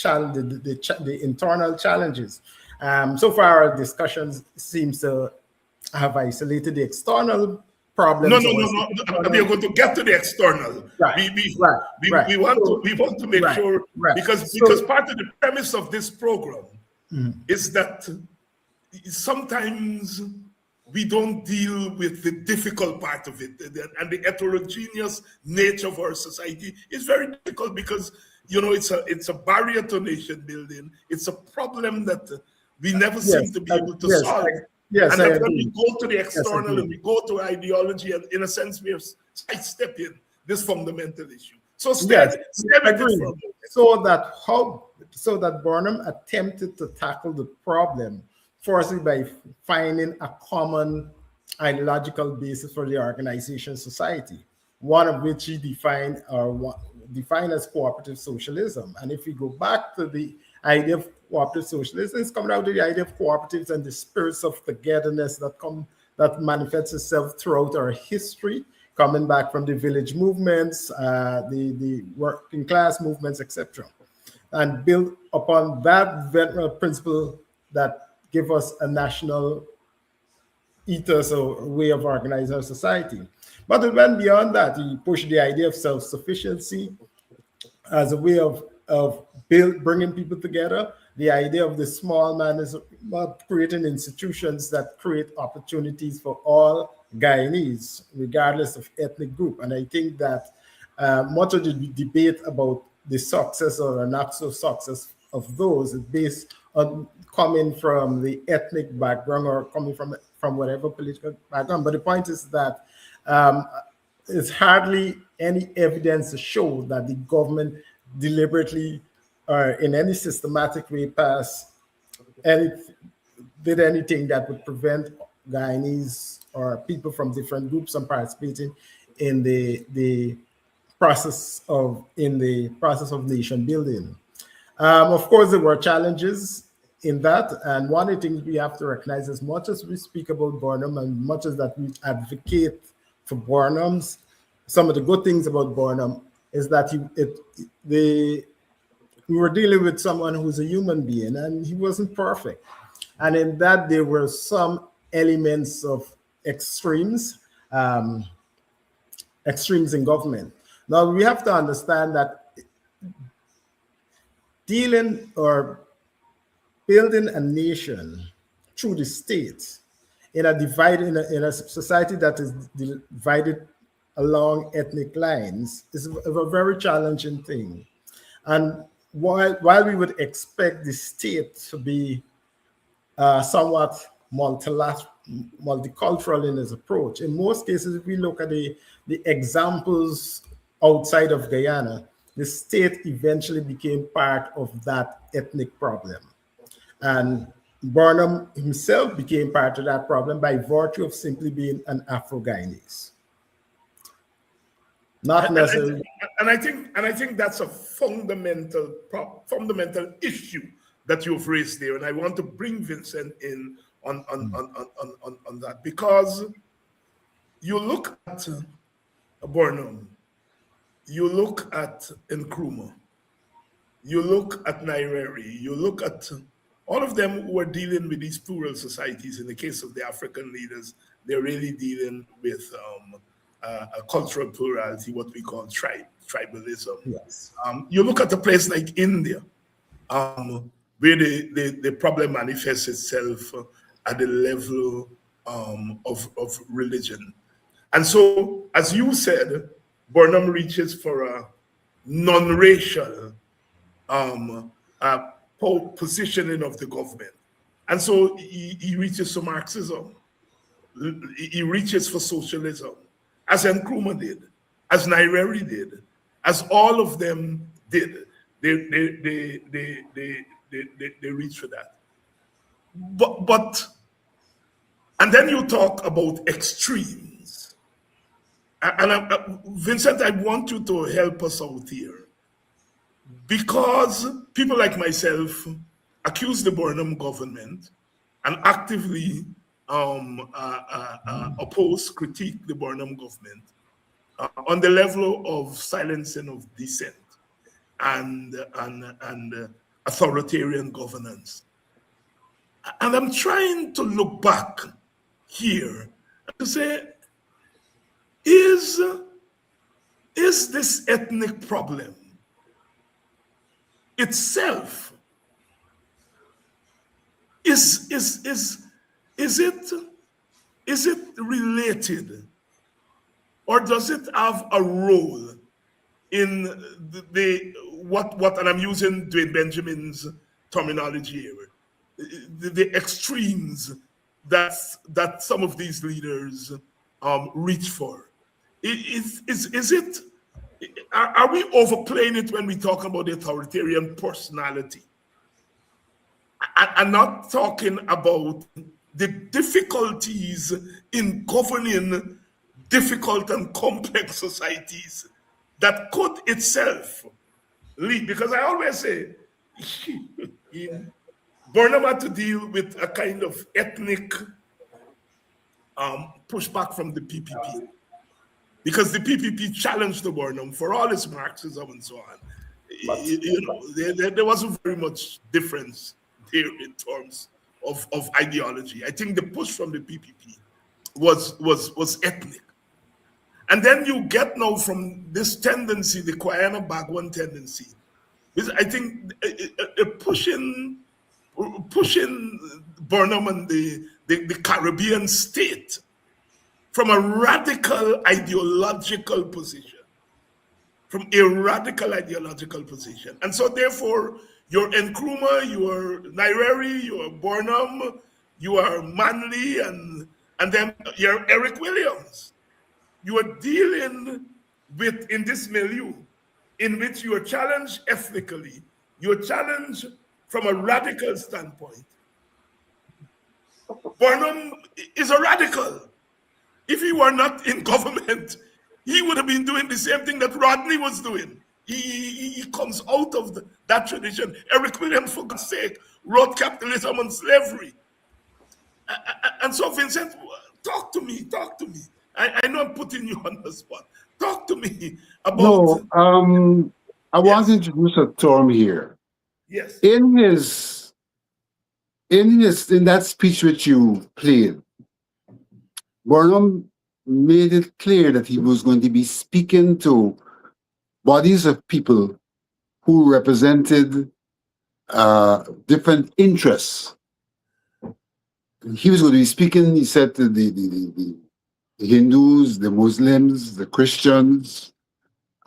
internal challenges, so far our discussions seems to have isolated the external problems. No. We are going to get to the external. Right. We want to make sure because part of the premise of this program is that sometimes we don't deal with the difficult part of it, and the heterogeneous nature of our society is very difficult because it's a barrier to nation building. It's a problem that we never seem to be able to solve. And then when we go to the external and we go to ideology, and in a sense we are sidestepping this fundamental issue. So so that Burnham attempted to tackle the problem firstly by finding a common ideological basis for the organization society, one of which he defined as cooperative socialism. And if we go back to the idea of cooperative socialism, it's coming out of the idea of cooperatives and the spirits of togetherness that manifests itself throughout our history, coming back from the village movements, the working class movements, etc., and build upon that veteran principle that give us a national ethos or way of organizing our society. But it went beyond that. He pushed the idea of self-sufficiency as a way of bringing people together. The idea of the small man is about creating institutions that create opportunities for all Guyanese, regardless of ethnic group. And I think that much of the debate about the success or not so success of those is based on coming from the ethnic background or coming from whatever political background. But the point is that there's hardly any evidence to show that the government deliberately or in any systematic way did anything that would prevent Guyanese or people from different groups from participating in the process of nation building. Of course, there were challenges in that, and one of the things we have to recognize, as much as we speak about Burnham and much as that we advocate for Burnham's, some of the good things about Burnham is that we were dealing with someone who's a human being, and he wasn't perfect. And in that, there were some elements of extremes in government. Now, we have to understand that dealing or building a nation through the state in a society that is divided along ethnic lines is a very challenging thing. And while we would expect the state to be somewhat multicultural in its approach, in most cases, if we look at the examples outside of Guyana, the state eventually became part of that ethnic problem. And Burnham himself became part of that problem by virtue of simply being an Afro-Guyanese. Not necessarily. And I think that's a fundamental issue that you've raised there. And I want to bring Vincent in on that, because you look at Burnham, you look at Nkrumah, you look at Nyerere, you look at all of them were dealing with these plural societies. In the case of the African leaders, they're really dealing with a cultural plurality, what we call tribalism. Yes. You look at a place like India, where the problem manifests itself at the level of religion. And so, as you said, Burnham reaches for a non-racial positioning of the government. And so he reaches for Marxism. He reaches for socialism, as Nkrumah did, as Nyerere did, as all of them did. They reach for that. But and then you talk about extremes. And Vincent, I want you to help us out here. Because people like myself accuse the Burnham government and actively oppose, critique the Burnham government on the level of silencing of dissent and authoritarian governance. And I'm trying to look back here to say, is this ethnic problem itself, is it related, or does it have a role in what and I'm using Dwayne Benjamin's terminology here, the extremes that some of these leaders reach for? Are we overplaying it when we talk about the authoritarian personality? I'm not talking about the difficulties in governing difficult and complex societies that could itself lead, because I always say, Burnham had to deal with a kind of ethnic pushback from the PPP, because the PPP challenged the Burnham for all its Marxism and so on. There wasn't very much difference there in terms of ideology. I think the push from the PPP was ethnic. And then you get now from this tendency, the Guyana Bagwan tendency, is I think pushing Burnham and the Caribbean state from a radical ideological position, And so therefore, you're Nkrumah, you are Nyerere, you are Burnham, you are Manley, and then you're Eric Williams. You are dealing with, in this milieu, in which you are challenged ethnically, you are challenged from a radical standpoint. Burnham is a radical. If he were not in government, he would have been doing the same thing that Rodney was doing. He comes out of that tradition. Eric Williams, for God's sake, wrote Capitalism and Slavery. And so, Vincent, talk to me. I know I'm putting you on the spot. Talk to me about... No, I want to introduce a term here. Yes. In that speech which you played, Burnham made it clear that he was going to be speaking to bodies of people who represented different interests. He was going to be speaking, he said, to the Hindus, the Muslims, the Christians.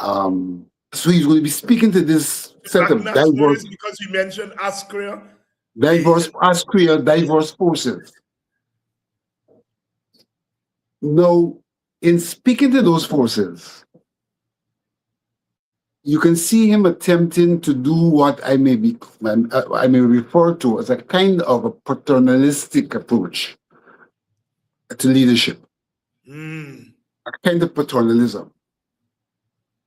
So he's going to be speaking to this set of diverse... Because you mentioned Askria. Diverse forces. Now, in speaking to those forces, you can see him attempting to do what I may refer to as a kind of a paternalistic approach to leadership, a kind of paternalism.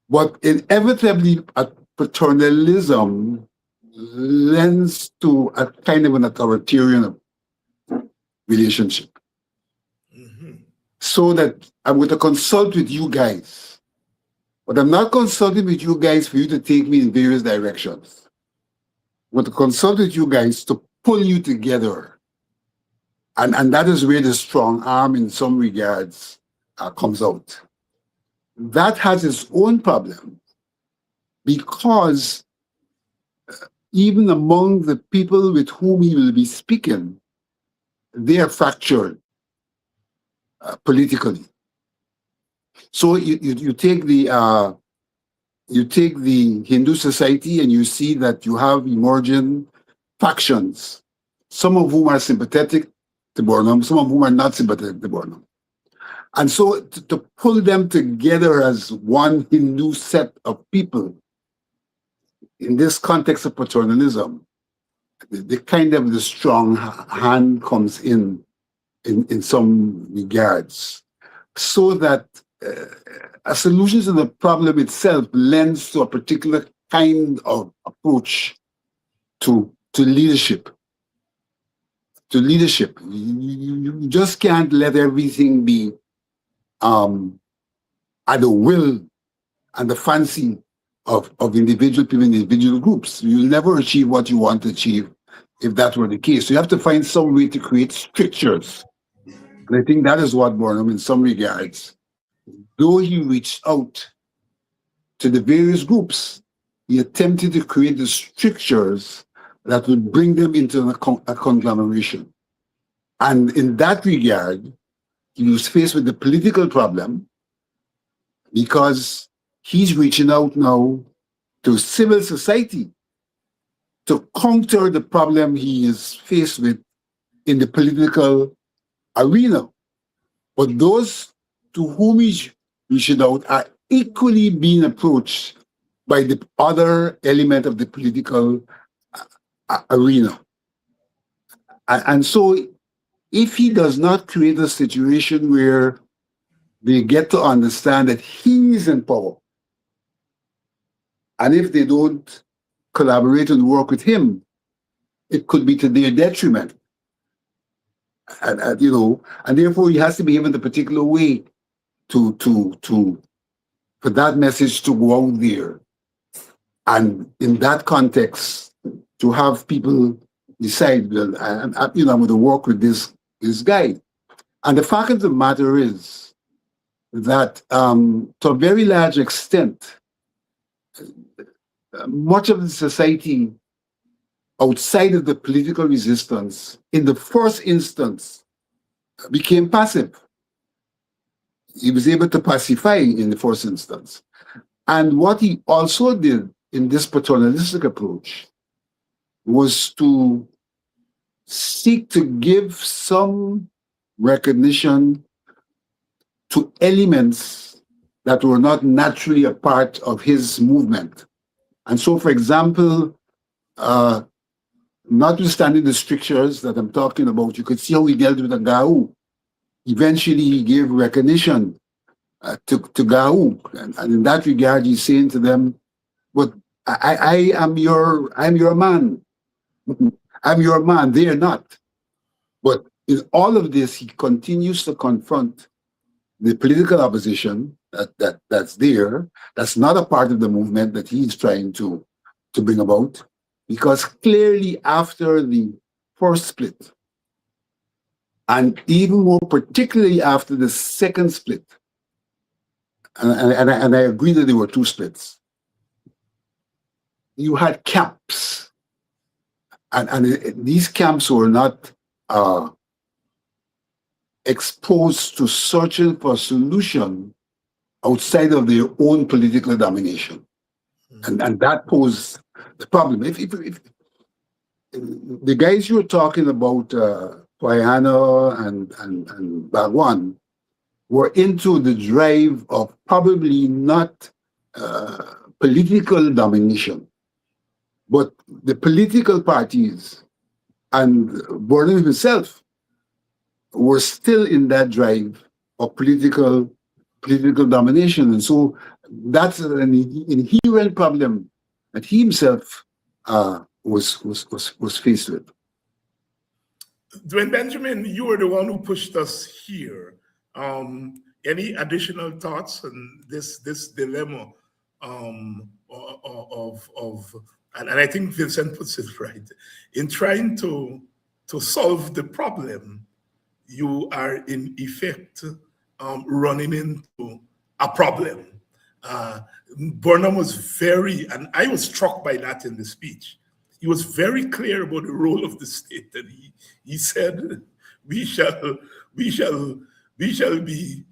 But inevitably, a paternalism lends to a kind of an authoritarian relationship. So that I'm going to consult with you guys, but I'm not consulting with you guys for you to take me in various directions. I'm going to consult with you guys to pull you together. And that is where the strong arm in some regards comes out. That has its own problem because even among the people with whom he will be speaking, they are fractured politically. So you take the Hindu society and you see that you have emerging factions, some of whom are sympathetic to Burnham, some of whom are not sympathetic to Burnham. And so to pull them together as one Hindu set of people in this context of paternalism, the kind of the strong hand comes in some regards, so that a solution to the problem itself lends to a particular kind of approach to leadership. To leadership, you just can't let everything be at the will and the fancy of individual people, individual groups. You'll never achieve what you want to achieve if that were the case. So you have to find some way to create strictures. And I think that is what Burnham, in some regards, though he reached out to the various groups, he attempted to create the strictures that would bring them into a conglomeration. And in that regard, he was faced with the political problem because he's reaching out now to civil society to counter the problem he is faced with in the political arena. But those to whom he's reaching out are equally being approached by the other element of the political arena. And so if he does not create a situation where they get to understand that he is in power, and if they don't collaborate and work with him, it could be to their detriment. And therefore he has to behave in a particular way for that message to go out there. And in that context, to have people decide, well, I'm going to work with this guy. And the fact of the matter is that to a very large extent, much of the society outside of the political resistance, in the first instance, became passive. He was able to pacify in the first instance. And what he also did in this paternalistic approach was to seek to give some recognition to elements that were not naturally a part of his movement. And so, for example, notwithstanding the strictures that I'm talking about, you could see how he dealt with the Gau. Eventually, he gave recognition to Gau. And in that regard, he's saying to them, but I am your man. I'm your man, they are not. But in all of this, he continues to confront the political opposition that's there, that's not a part of the movement that he's trying to bring about. Because clearly after the first split, and even more particularly after the second split, and I agree that there were two splits, you had camps. And these camps were not exposed to searching for a solution outside of their own political domination. And that posed the problem. If the guys you were talking about, Guyana and Bhagwan, were into the drive of probably not political domination, but the political parties and Burnham himself were still in that drive of political domination. And so that's an inherent problem that he himself was faced with. Dwayne Benjamin, you were the one who pushed us here. Any additional thoughts on this dilemma of and I think Vincent puts it right, in trying to solve the problem, you are in effect running into a problem. Burnham was and I was struck by that in the speech. He was very clear about the role of the state, and he said, we shall be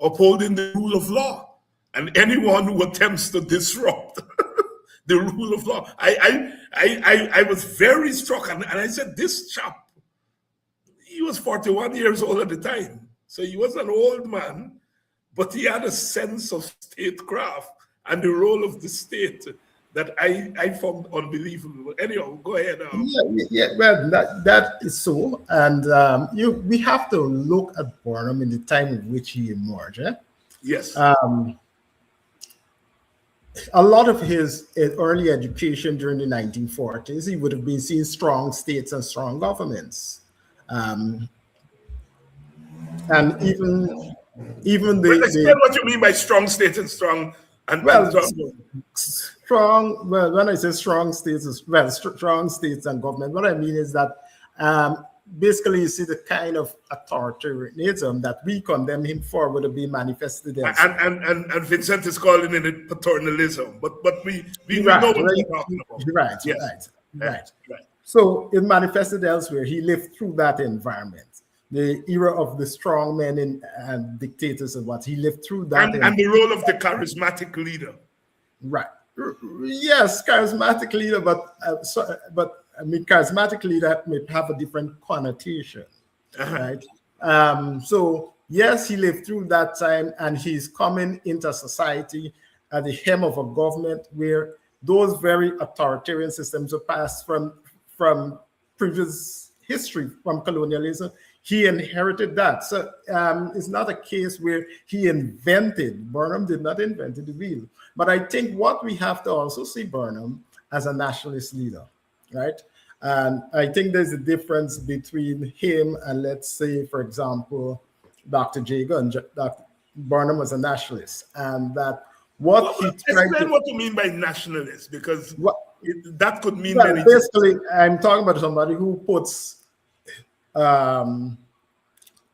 upholding the rule of law, and anyone who attempts to disrupt the rule of law. I was very struck, and I said, this chap, he was 41 years old at the time, so he was an old man, but he had a sense of statecraft and the role of the state that I found unbelievable. Anyhow, go ahead. Well, that is so, and we have to look at Burnham in the time in which he emerged. Yes. A lot of his early education during the 1940s, he would have been seeing strong states and strong governments, and even the explain what you mean by strong states and strong. Strong. Well, when I say strong states, strong states and government, what I mean is that basically you see the kind of authoritarianism that we condemn him for would have been manifested. And Vincent is calling it paternalism, but we know what we're talking about. Right. So it manifested elsewhere. He lived through that environment. The era of the strong men and dictators and what he lived through that. And the role of the charismatic leader. Right. Yes, charismatic leader, but I mean, charismatic leader may have a different connotation, right? So yes, he lived through that time, and he's coming into society at the hem of a government where those very authoritarian systems are passed from previous history, from colonialism. He inherited that. So it's not a case where Burnham did not invent the wheel. But I think what we have to also see Burnham as a nationalist leader, right? And I think there's a difference between him and, let's say, for example, Dr. Jagan. Dr. Burnham was a nationalist, and that explain what you mean by nationalist, because that could mean many basically things. I'm talking about somebody who puts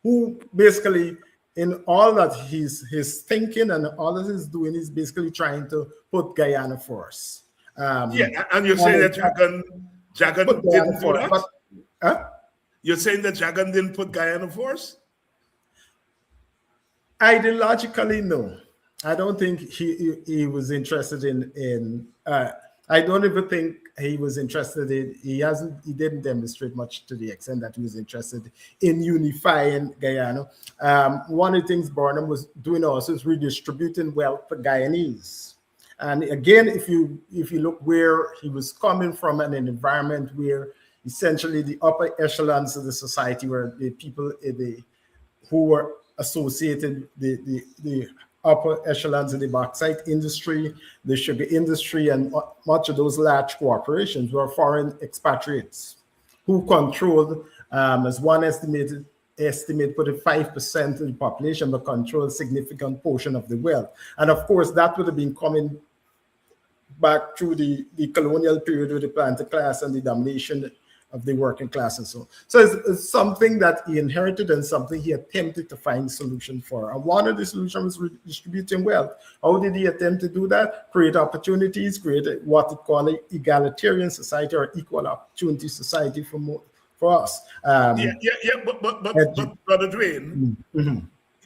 who basically in all that his thinking and all that he's doing is basically trying to put Guyana first. And you're saying that Jagan didn't do that? You're saying that Jagan didn't put Guyana first? Ideologically, no. I don't think he was interested in I don't even think he was interested in, he didn't demonstrate much to the extent that he was interested in unifying Guyana. One of the things Burnham was doing also is redistributing wealth for Guyanese. And again, if you look where he was coming from, and an environment where essentially the upper echelons of the society were the people who were associated, the upper echelons of the bauxite industry, the sugar industry, and much of those large corporations were foreign expatriates who controlled, as one estimate put it, 5% of the population, but controlled a significant portion of the wealth. And of course, that would have been coming back through the colonial period with the planter class and the domination of the working class and so on. So it's something that he inherited and something he attempted to find solution for. And one of the solutions was redistributing wealth. How did he attempt to do that? Create opportunities, create what he called an egalitarian society or equal opportunity society for us. But Brother Dwayne,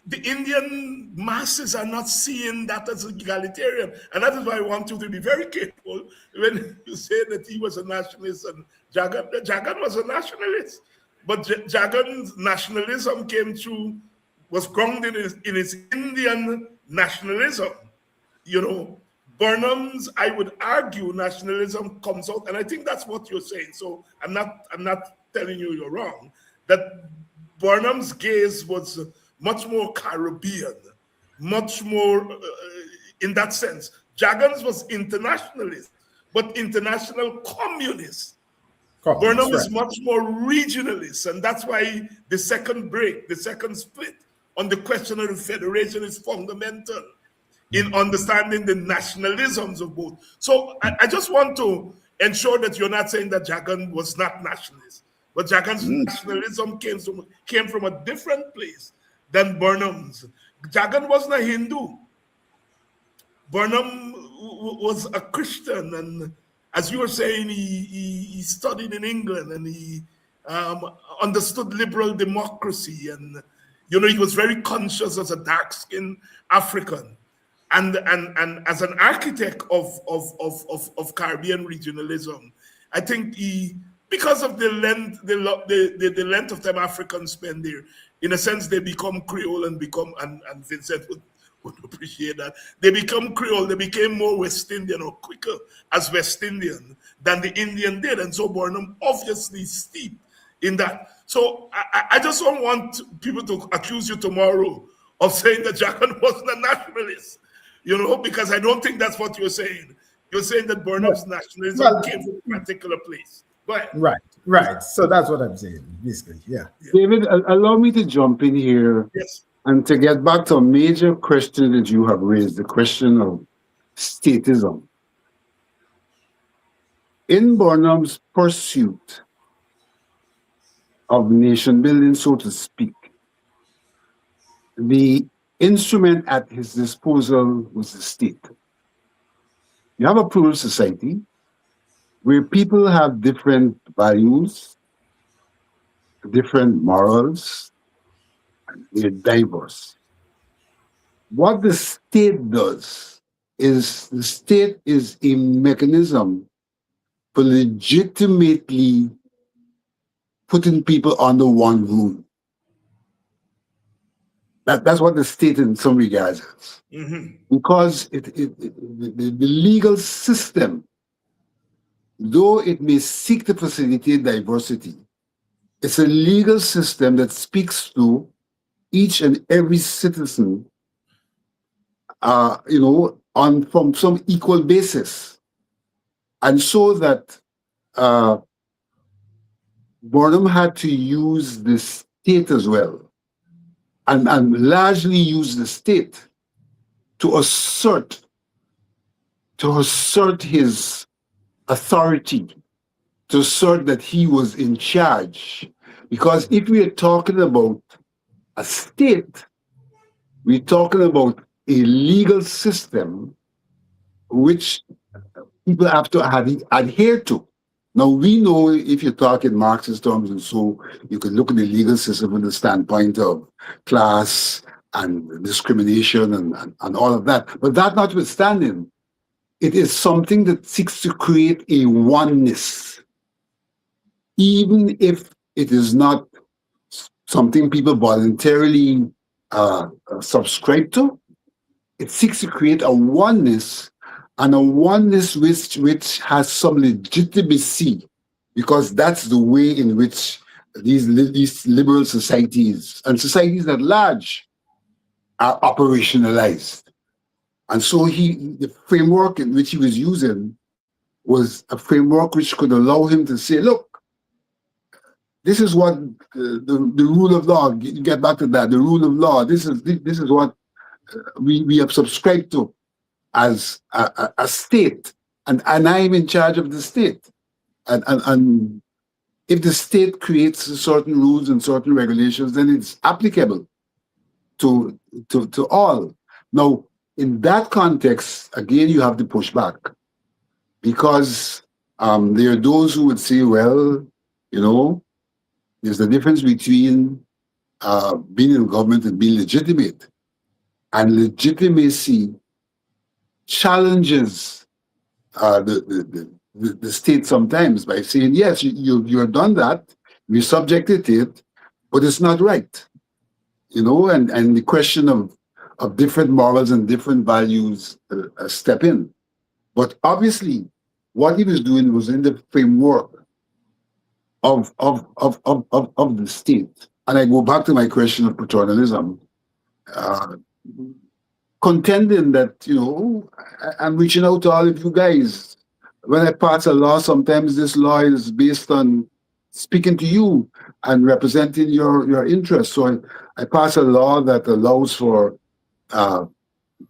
the Indian masses are not seeing that as egalitarian. And that is why I want you to be very careful when you say that he was a nationalist and Jagan was a nationalist. But Jagan's nationalism was grounded in his Indian nationalism. You know, Burnham's, I would argue, nationalism comes out, and I think that's what you're saying. So I'm not telling you you're wrong, that Burnham's gaze was much more Caribbean, much more in that sense. Jagan's was internationalist, but international communist. Burnham is much more regionalist, and that's why the second split on the question of the federation is fundamental. in understanding the nationalisms of both. So I just want to ensure that you're not saying that Jagan was not nationalist, but Jagan's nationalism came from a different place than Burnham's. Jagan wasn't a Hindu. Burnham was a Christian, and as you were saying, he studied in England, and he understood liberal democracy, and he was very conscious as a dark-skinned African, and as an architect of Caribbean regionalism. I think because of the length of time Africans spend there, in a sense they become Creole and Vincent would appreciate that. They become Creole, they became more West Indian or quicker as West Indian than the Indian did. And so Burnham obviously steeped in that. So I just don't want people to accuse you tomorrow of saying that Jagan wasn't a nationalist, because I don't think that's what you're saying. You're saying that Burnham's nationalism came from a particular place. Go ahead. Right. So that's what I'm saying, basically. Yeah. David, allow me to jump in here. Yes. And to get back to a major question that you have raised, the question of statism. In Burnham's pursuit of nation building, so to speak, the instrument at his disposal was the state. You have a plural society where people have different values, different morals, they're diverse. What the state does is the state is a mechanism for legitimately putting people under one rule. That's what the state in some regards is. Because the legal system, though it may seek to facilitate diversity, it's a legal system that speaks to each and every citizen, from some equal basis. And so that Burnham had to use the state as well, and largely use the state to assert his authority, to assert that he was in charge. Because if we are talking about a state, we're talking about a legal system which people have to adhere to. Now, we know if you talk in Marxist terms, and so you can look at the legal system from the standpoint of class and discrimination and all of that. But that notwithstanding, it is something that seeks to create a oneness, even if it is not something people voluntarily subscribe to. It seeks to create a oneness, and a oneness which has some legitimacy, because that's the way in which these liberal societies and societies at large are operationalized. And so the framework in which he was using was a framework which could allow him to say, look, this is what the rule of law, get back to that, the rule of law, this is what we have subscribed to as a state, and I'm in charge of the state. And if the state creates certain rules and certain regulations, then it's applicable to all. Now, in that context, again, you have to push back, because there are those who would say, well, there's a difference between being in government and being legitimate. And legitimacy challenges the state sometimes by saying, yes, you have done that, we subjected it, but it's not right. And the question of different morals and different values step in. But obviously, what he was doing was in the framework of the state. And I go back to my question of paternalism, contending that, I'm reaching out to all of you guys. When I pass a law, sometimes this law is based on speaking to you and representing your interests. So I pass a law that allows for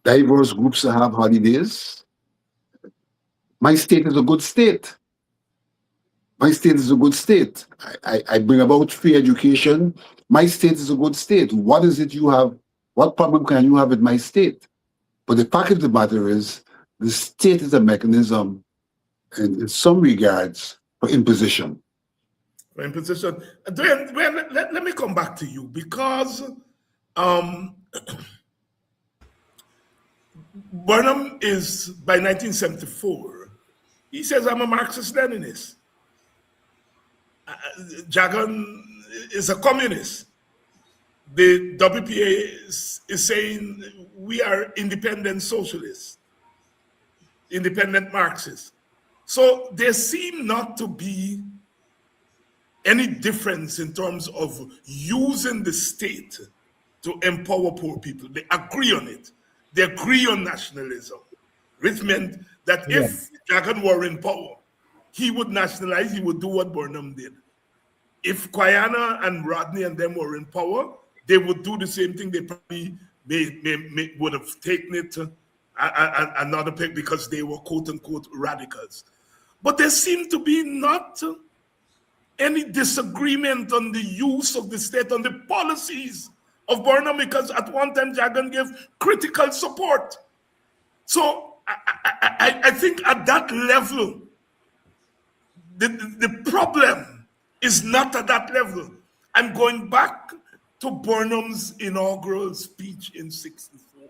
diverse groups to have holidays. My state is a good state. My state is a good state. I bring about free education. My state is a good state. What is it you have? What problem can you have with my state? But the fact of the matter is, the state is a mechanism, in some regards, for imposition. For imposition. Dwayne, let me come back to you, because Burnham is, by 1974, he says, I'm a Marxist-Leninist. Jagan is a communist. The WPA is saying we are independent socialists, independent Marxists. So there seem not to be any difference in terms of using the state to empower poor people. They agree on it. They agree on nationalism, which meant that if Jagan were in power, he would nationalize, he would do what Burnham did. If Guyana and Rodney and them were in power, they would do the same thing. They probably would have taken it to another pick because they were quote-unquote radicals. But there seemed to be not any disagreement on the use of the state, on the policies of Burnham, because at one time Jagan gave critical support. So I think at that level, the problem is not at that level. I'm going back to Burnham's inaugural speech in '64,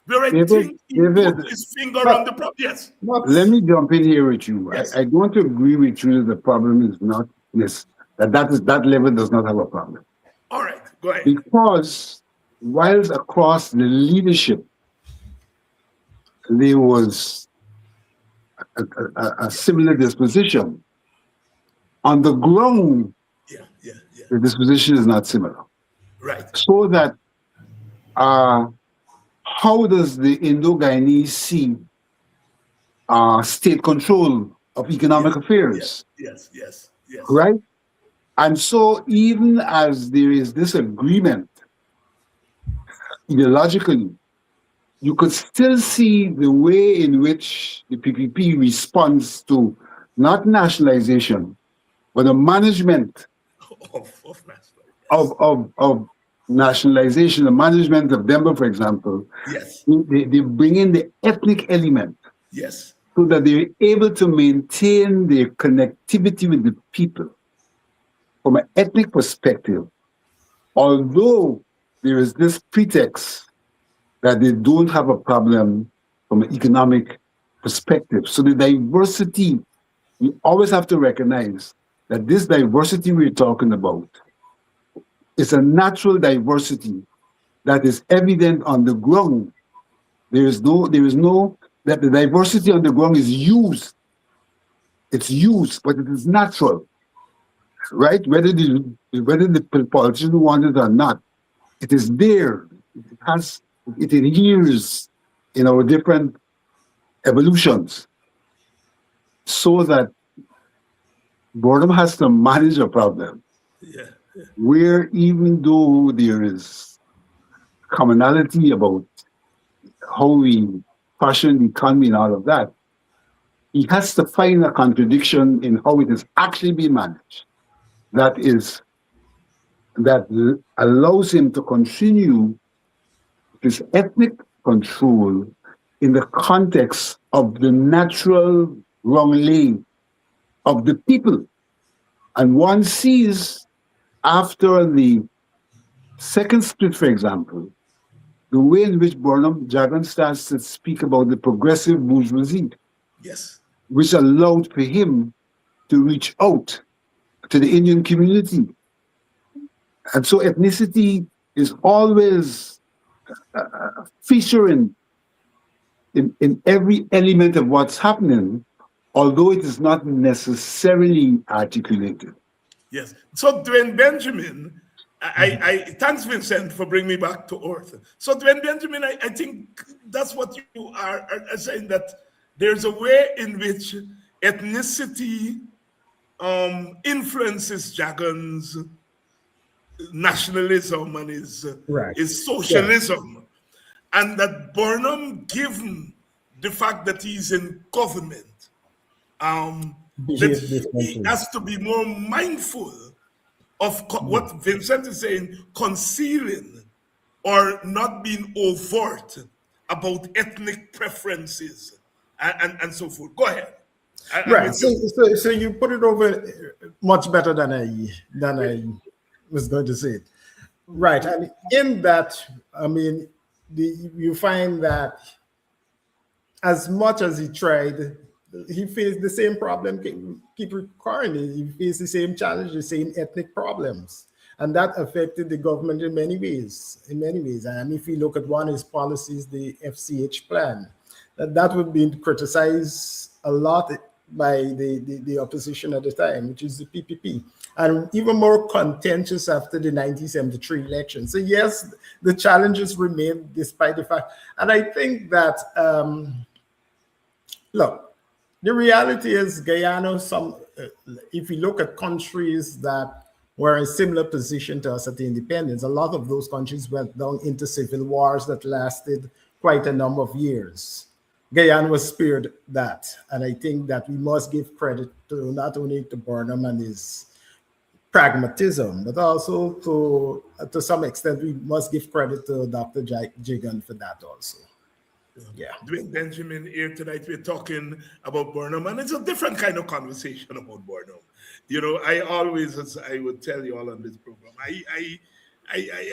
where I think he put his finger on the problem. Yes. Let me jump in here with you. Yes. I don't agree with you that the problem is not this, that level does not have a problem. All right, go ahead. Because whilst across the leadership, there was a similar disposition, on the ground, the disposition is not similar. Right. So that how does the Indo-Guyanese see state control of economic affairs? Yes. Right? And so even as there is this agreement, ideologically, you could still see the way in which the PPP responds to not nationalization, but the management of nationalization, the management of Denver, for example. Yes. They bring in the ethnic element. Yes. So that they're able to maintain their connectivity with the people. From an ethnic perspective, although there is this pretext that they don't have a problem from an economic perspective. So the diversity, we always have to recognize that this diversity we're talking about is a natural diversity that is evident on the ground. There is no that the diversity on the ground is used. It's used, but it is natural, right? Whether the politician want it or not, it is there. It adheres in our different evolutions, so that Burnham has to manage a problem where, even though there is commonality about how we fashion the economy and all of that, he has to find a contradiction in how it is actually being managed. That allows him to continue his ethnic control in the context of the natural wronglaying of the people. And one sees after the second split, for example, the way in which Jagan starts to speak about the progressive bourgeoisie, which allowed for him to reach out to the Indian community. And so ethnicity is always featuring in every element of what's happening, although it is not necessarily articulated. Yes. So Dwayne Benjamin, I thanks Vincent for bringing me back to earth. So Dwayne Benjamin, I think that's what you are saying, that there's a way in which ethnicity influences Jagan's nationalism and his socialism. and that Burnham, given the fact that he's in government, that he has to be more mindful of what Vincent is saying, concealing or not being overt about ethnic preferences and so forth. Go ahead. Right. So you put it over much better than I was going to say it. Right. And in that, I mean, you find that as much as he tried, he faced the same problem. Keep recurring. He faced the same challenge, the same ethnic problems, and that affected the government in many ways. And if you look at one of his policies, the FCH plan, that would be criticized a lot by the opposition at the time, which is the PPP, and even more contentious after the 1973 election. So yes, the challenges remain despite the fact, and I think that look. The reality is Guyana, if you look at countries that were in a similar position to us at the independence, a lot of those countries went down into civil wars that lasted quite a number of years. Guyana was spared that. And I think that we must give credit to not only to Burnham and his pragmatism, but also to some extent, we must give credit to Dr. Jigan for that also. Yeah, Dwayne Benjamin here tonight. We're talking about Burnham, and it's a different kind of conversation about Burnham. You know, I always, as I would tell you all on this program, I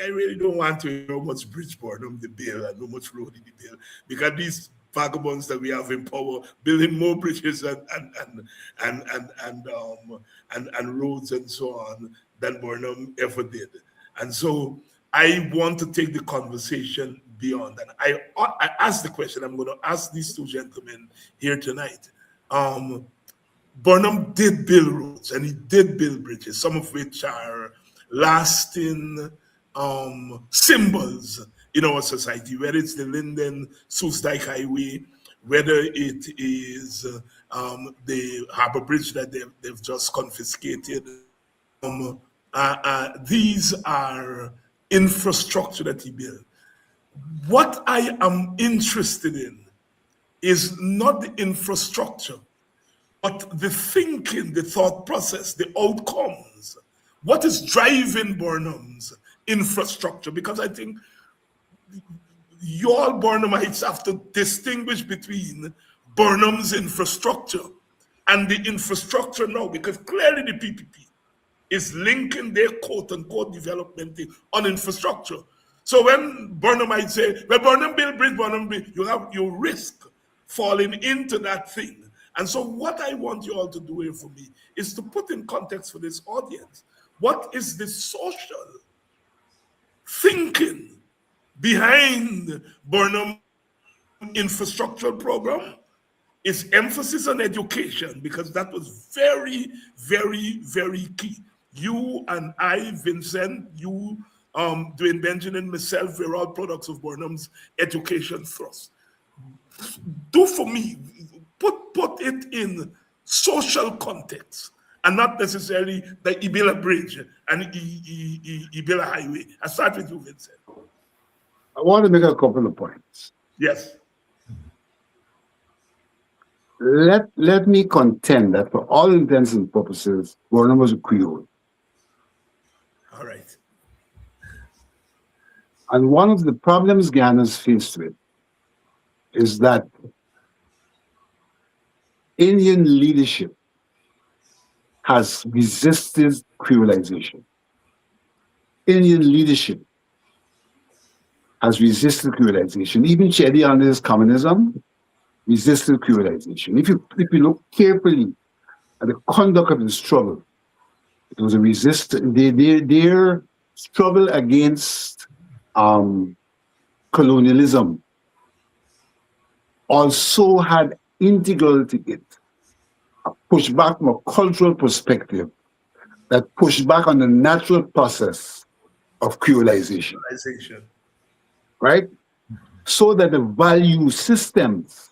really don't want to hear how much Bridge Burnham the bill and how much road in the bill, because these vagabonds that we have in power building more bridges and roads and so on than Burnham ever did. And so I want to take the conversation beyond. And I asked the question I'm going to ask these two gentlemen here tonight. Burnham did build roads and he did build bridges, some of which are lasting symbols in our society, whether it's the Linden-Soestdijk Highway, whether it is the Harbor Bridge that they've just confiscated. These are infrastructure that he built. What I am interested in is not the infrastructure, but the thinking, the thought process, the outcomes. What is driving Burnham's infrastructure? Because I think you all Burnhamites have to distinguish between Burnham's infrastructure and the infrastructure now, because clearly the PPP is linking their quote-unquote development on infrastructure. So when Burnham might say, well, Burnham build bridge, Burnham build, you risk falling into that thing. And so what I want you all to do here for me is to put in context for this audience, what is the social thinking behind Burnham infrastructural program? Is emphasis on education, because that was very, very, very key. You and I, Vincent, you, Dwayne Benjamin, myself, we're all products of Burnham's education thrust. Do for me, put it in social context and not necessarily the Ibila Bridge and Ibila Highway. I start with you, Vincent. I want to make a couple of points. Yes. Let me contend that for all intents and purposes, Burnham was a Creole. All right. And one of the problems Guyana's faced with is that Indian leadership has resisted creolization. Indian leadership has resisted creolization. Even Chedi under his communism resisted creolization. If you look carefully at the conduct of the struggle, it was a their struggle against colonialism also had integral to it a pushback from a cultural perspective that pushed back on the natural process of creolization. Right? So that the value systems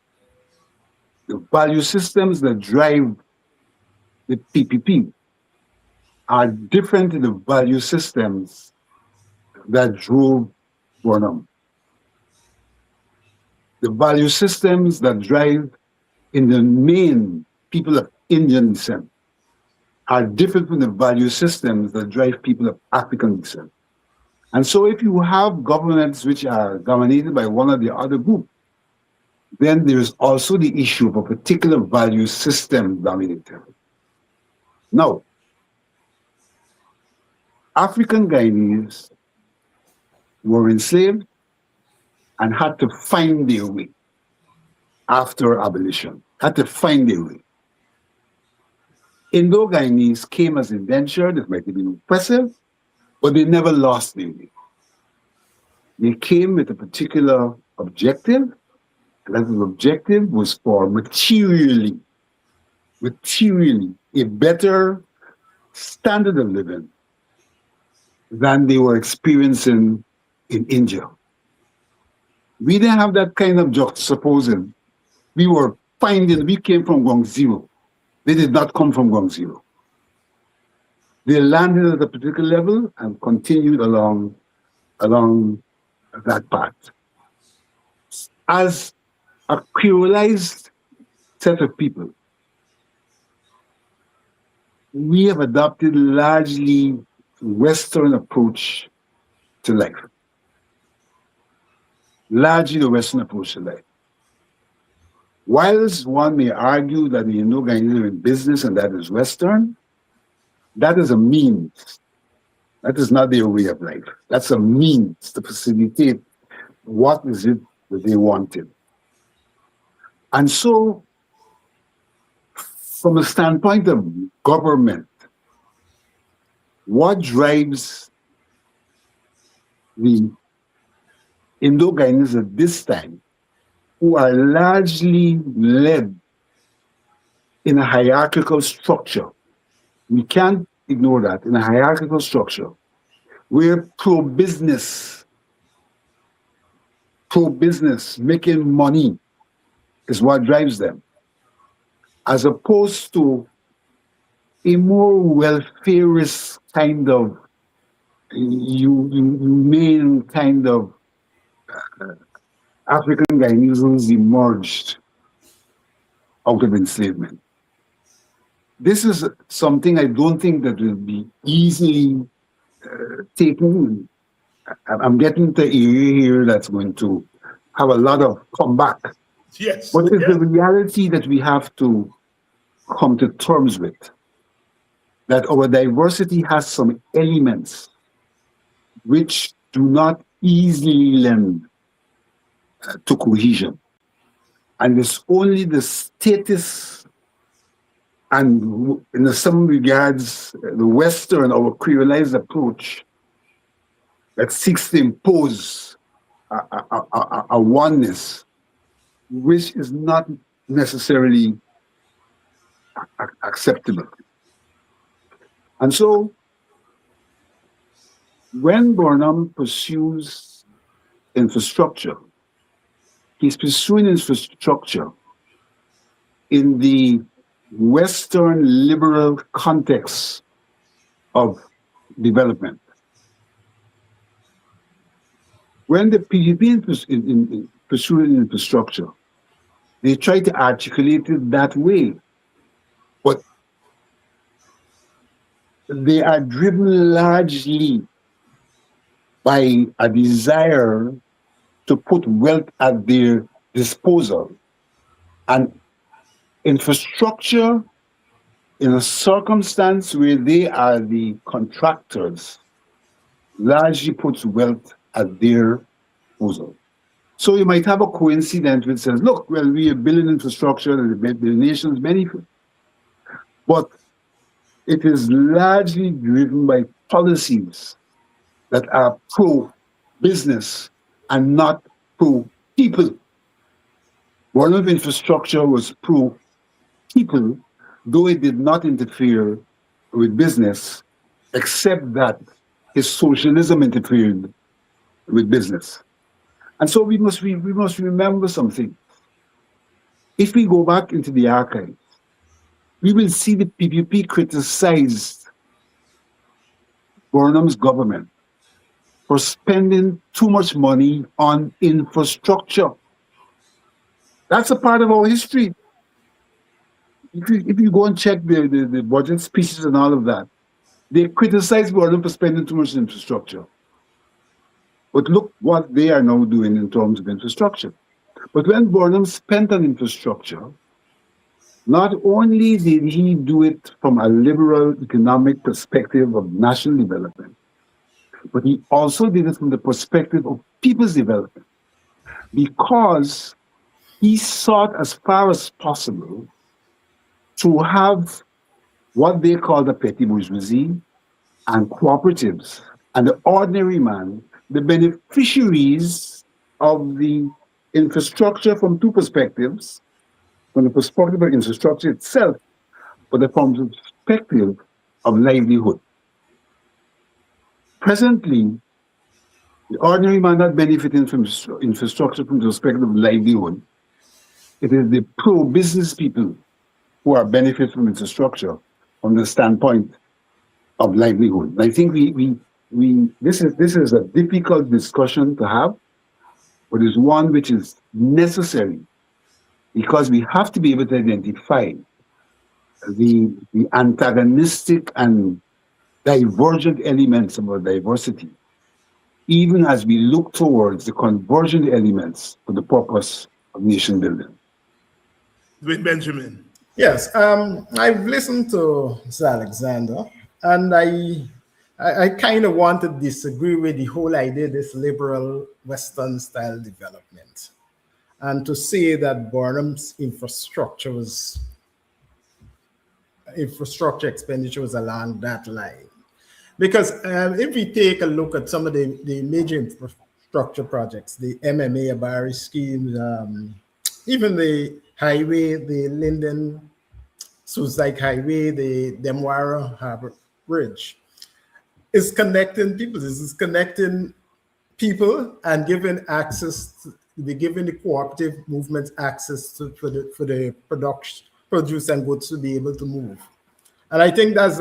that drive the PPP are different than the value systems that drove Burnham. the value systems that drive in the main people of Indian descent are different from the value systems that drive people of African descent. And so if you have governments which are dominated by one or the other group, then there is also the issue of a particular value system dominating. Now, African Guyanese were enslaved and had to find their way after abolition, had to find their way. Indo-Guyanese came as indentured, it might have been oppressive, but they never lost their way. They came with a particular objective, and that objective was for materially a better standard of living than they were experiencing in India. We didn't have that kind of juxtaposing. We came from ground zero. They did not come from ground zero. They landed at a particular level and continued along that path. As a creolized set of people, we have adopted largely Western approach to life. Largely the Western approach to life. Whilst one may argue that the Indo-Guyanese are in business and that is Western, that is a means. That is not their way of life. That's a means to facilitate what is it that they wanted. And so, from a standpoint of government, what drives the Indo-Guyanese at this time, who are largely led in a hierarchical structure? We can't ignore that, in a hierarchical structure, where pro-business, making money is what drives them, as opposed to a more welfareist kind of humane kind of African Guyanese emerged out of enslavement. This is something I don't think that will be easily taken. I'm getting to an area here that's going to have a lot of comeback. Yes. But it's the reality that we have to come to terms with, that our diversity has some elements which do not easily lend to cohesion. And it's only the status and, in some regards, the Western, our creolized approach that seeks to impose a oneness, which is not necessarily acceptable. And so, when Burnham pursues infrastructure, he's pursuing infrastructure in the Western liberal context of development. When the PDP pursuing infrastructure, they try to articulate it that way, but they are driven largely by a desire to put wealth at their disposal. And infrastructure, in a circumstance where they are the contractors, largely puts wealth at their disposal. So you might have a coincidence which says, look, well, we are building infrastructure and the nation's benefit. But it is largely driven by policies that are pro-business and not pro-people. Burnham infrastructure was pro-people, though it did not interfere with business, except that his socialism interfered with business. And so we must remember something. If we go back into the archives, we will see the PPP criticized Burnham's government for spending too much money on infrastructure. That's a part of our history. If you go and check the budget speeches and all of that, they criticize Burnham for spending too much infrastructure. But look what they are now doing in terms of infrastructure. But when Burnham spent on infrastructure, not only did he do it from a liberal economic perspective of national development, but he also did it from the perspective of people's development, because he sought as far as possible to have what they call the petty bourgeoisie and cooperatives and the ordinary man, the beneficiaries of the infrastructure from two perspectives, from the perspective of infrastructure itself, but from the perspective of livelihood. Presently, the ordinary man not benefiting from infrastructure from the perspective of livelihood. It is the pro-business people who are benefiting from infrastructure from the standpoint of livelihood. I think this is a difficult discussion to have, but it's one which is necessary, because we have to be able to identify the antagonistic and divergent elements of our diversity, even as we look towards the convergent elements for the purpose of nation building. Dwayne Benjamin. Yes, I've listened to Mr. Alexander, and I kind of want to disagree with the whole idea of this liberal Western style development, and to say that Burnham's infrastructure expenditure was along that line. Because if we take a look at some of the major infrastructure projects, the MMA Abari schemes, even the highway, the Linden Suicide Highway, the Demwara Harbor Bridge, is connecting people. This is connecting people and giving access, giving the cooperative movement access for the produce and goods to be able to move. And I think that's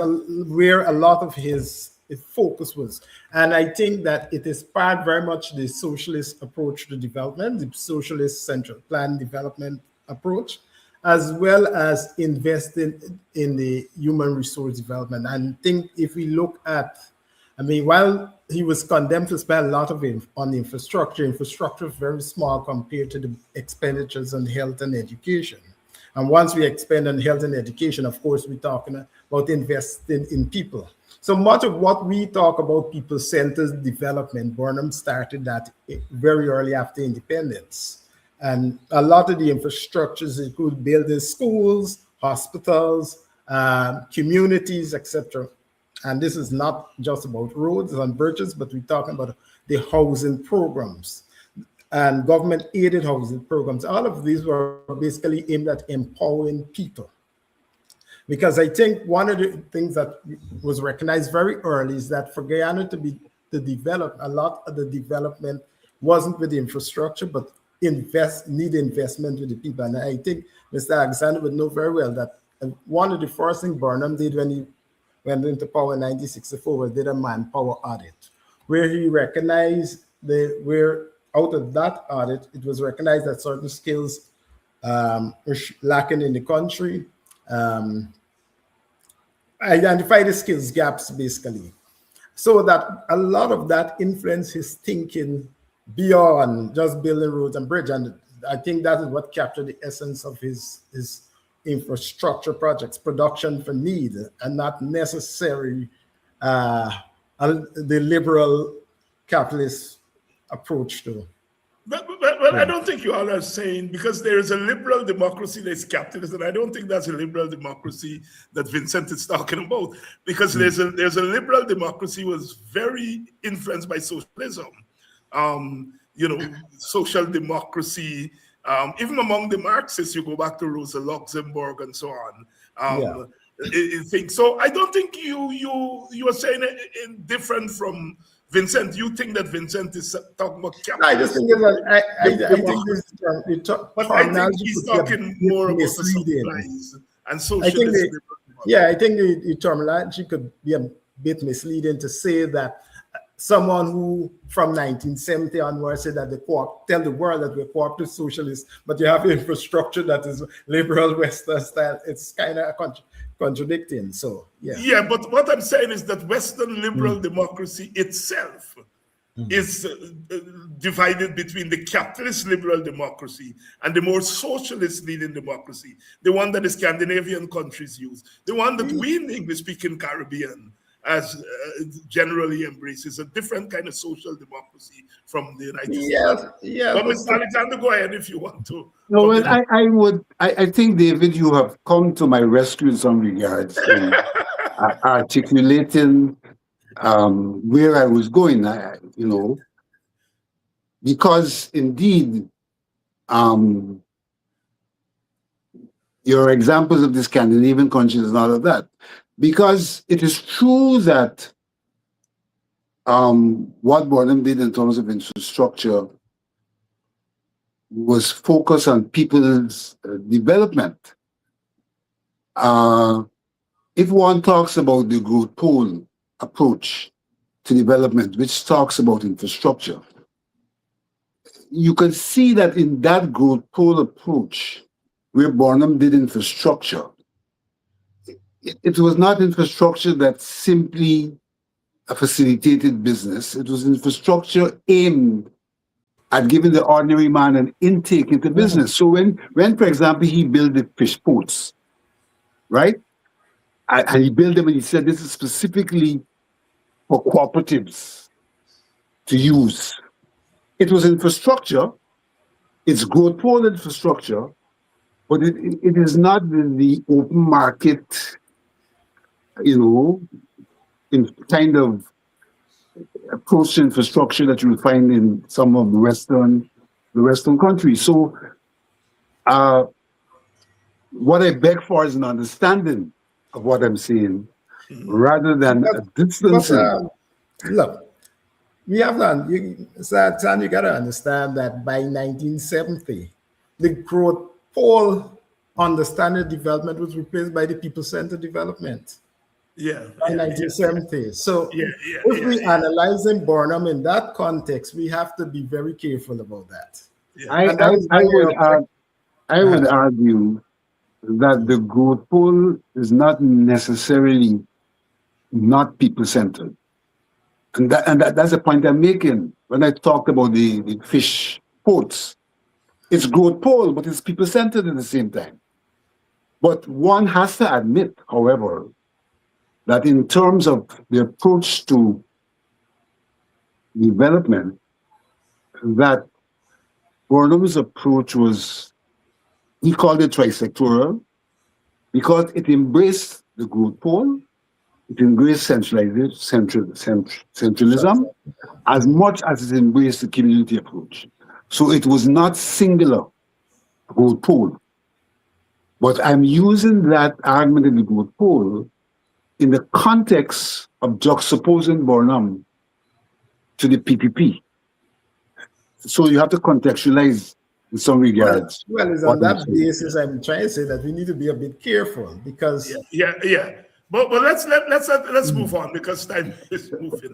where a lot of his focus was. And I think that it is part very much the socialist approach to development, the socialist central plan development approach, as well as investing in the human resource development. And I think if we look at, while he was condemned to spend a lot of it on the infrastructure is very small compared to the expenditures on health and education. And once we expand on health and education, of course, we're talking about investing in people. So much of what we talk about people-centered development, Burnham started that very early after independence. And a lot of the infrastructures include building schools, hospitals, communities, etc. And this is not just about roads and bridges, but we're talking about the housing programs and government-aided housing programs. All of these were basically aimed at empowering people. Because I think one of the things that was recognized very early is that for Guyana to develop, a lot of the development wasn't with the infrastructure, but need investment with the people. And I think Mr. Alexander would know very well that one of the first things Burnham did when he went into power in 1964 was did a manpower audit, where he recognized where out of that audit, it was recognized that certain skills were lacking in the country. Identify the skills gaps, basically. So that a lot of that influenced his thinking beyond just building roads and bridges. And I think that is what captured the essence of his infrastructure projects, production for need, and not necessarily the liberal capitalist approach to. But I don't think you all are saying, because there is a liberal democracy that is capitalist, and I don't think that's a liberal democracy that Vincent is talking about, because there's a liberal democracy was very influenced by socialism. Social democracy, even among the Marxists, you go back to Rosa Luxemburg and so on. So I don't think you are saying it different from Vincent. You think that Vincent is talking about capitalism? I just think I think he's talking more about the supplies and socialism. I think the terminology could be a bit misleading to say that someone who from 1970 onwards said that tell the world that we're cooperative socialists, but you have infrastructure that is liberal Western style. It's kind of contradicting. So yeah. Yeah, but what I'm saying is that Western liberal democracy itself is divided between the capitalist liberal democracy and the more socialist leading democracy, the one that the Scandinavian countries use, the one that we in the English-speaking Caribbean as generally embraces, a different kind of social democracy from the United States. Yeah. But Mr. Alexander, go ahead if you want to. No, well, I think, David, you have come to my rescue in some regards in articulating where I was going, because indeed, your examples of the Scandinavian countries and all of that, because it is true that what Burnham did in terms of infrastructure was focused on people's development. If one talks about the growth pole approach to development, which talks about infrastructure, you can see that in that growth pole approach, where Burnham did infrastructure, it was not infrastructure that simply facilitated business. It was infrastructure aimed at giving the ordinary man an intake into business. So when, for example, he built the fish ports, right? And he built them and he said, this is specifically for cooperatives to use. It was infrastructure, it's growth pole infrastructure, but it is not the open market, in kind of approach to infrastructure that you will find in some of the Western countries. So what I beg for is an understanding of what I'm saying, rather than a distancing. Look, we have done, you got to understand that by 1970, the growth pole understanding development was replaced by the people-centered development. Yeah. In 1970. So if we analyzing Burnham in that context, we have to be very careful about that. Yeah. I would argue that the growth pole is not necessarily not people-centered. And that's the point I'm making when I talked about the fish ports. It's growth pole, but it's people-centered at the same time. But one has to admit, however, that in terms of the approach to development, that Burnham's approach was, he called it trisectoral, because it embraced the growth pole, it embraced centralism, as much as it embraced the community approach. So it was not singular growth pole. But I'm using that argument in the growth pole in the context of juxtaposing Burnham to the PPP. So you have to contextualize in some regards. Well, it's on that basis I'm trying to say that we need to be a bit careful because But let's move on because time is moving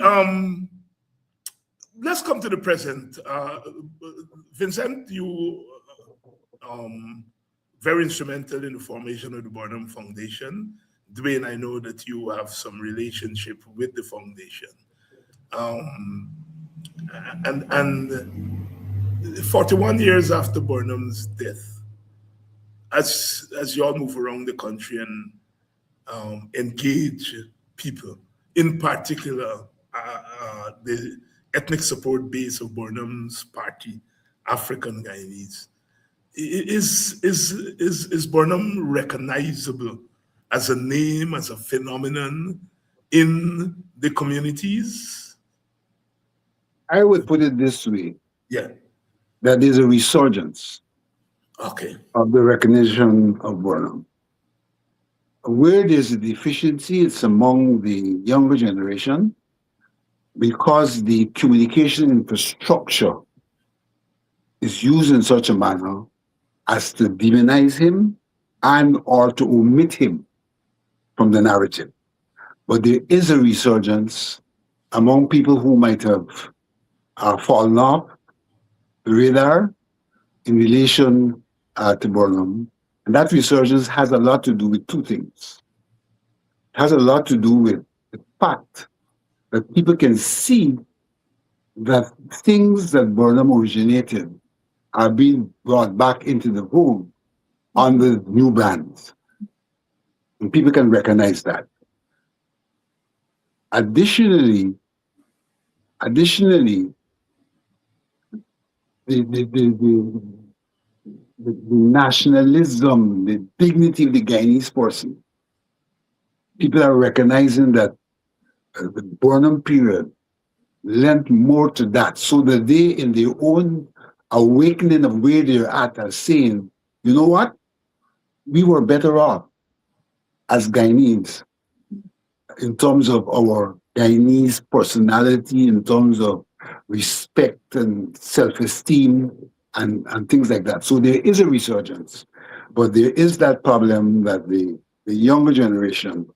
on. Let's come to the present. Vincent, you very instrumental in the formation of the Burnham Foundation. Dwayne, I know that you have some relationship with the foundation. And 41 years after Burnham's death, as you all move around the country and engage people, in particular the ethnic support base of Burnham's party, African Guyanese, is Burnham recognizable as a name, as a phenomenon in the communities? I would put it this way. Yeah. That there's a resurgence of the recognition of Burnham. Where there's a deficiency, it's among the younger generation, because the communication infrastructure is used in such a manner as to demonize him and or to omit him from the narrative. but there is a resurgence among people who might have fallen off the radar in relation to Burnham. And that resurgence has a lot to do with two things. It has a lot to do with the fact that people can see that things that Burnham originated are being brought back into the home under new brands. And people can recognize that. Additionally, the nationalism, the dignity of the Guyanese person, people are recognizing that the Burnham period lent more to that, so that they, in their own awakening of where they're at, are saying, you know what? We were better off as Guyanese in terms of our Guyanese personality, in terms of respect and self-esteem and things like that. So there is a resurgence, but there is that problem that the younger generation,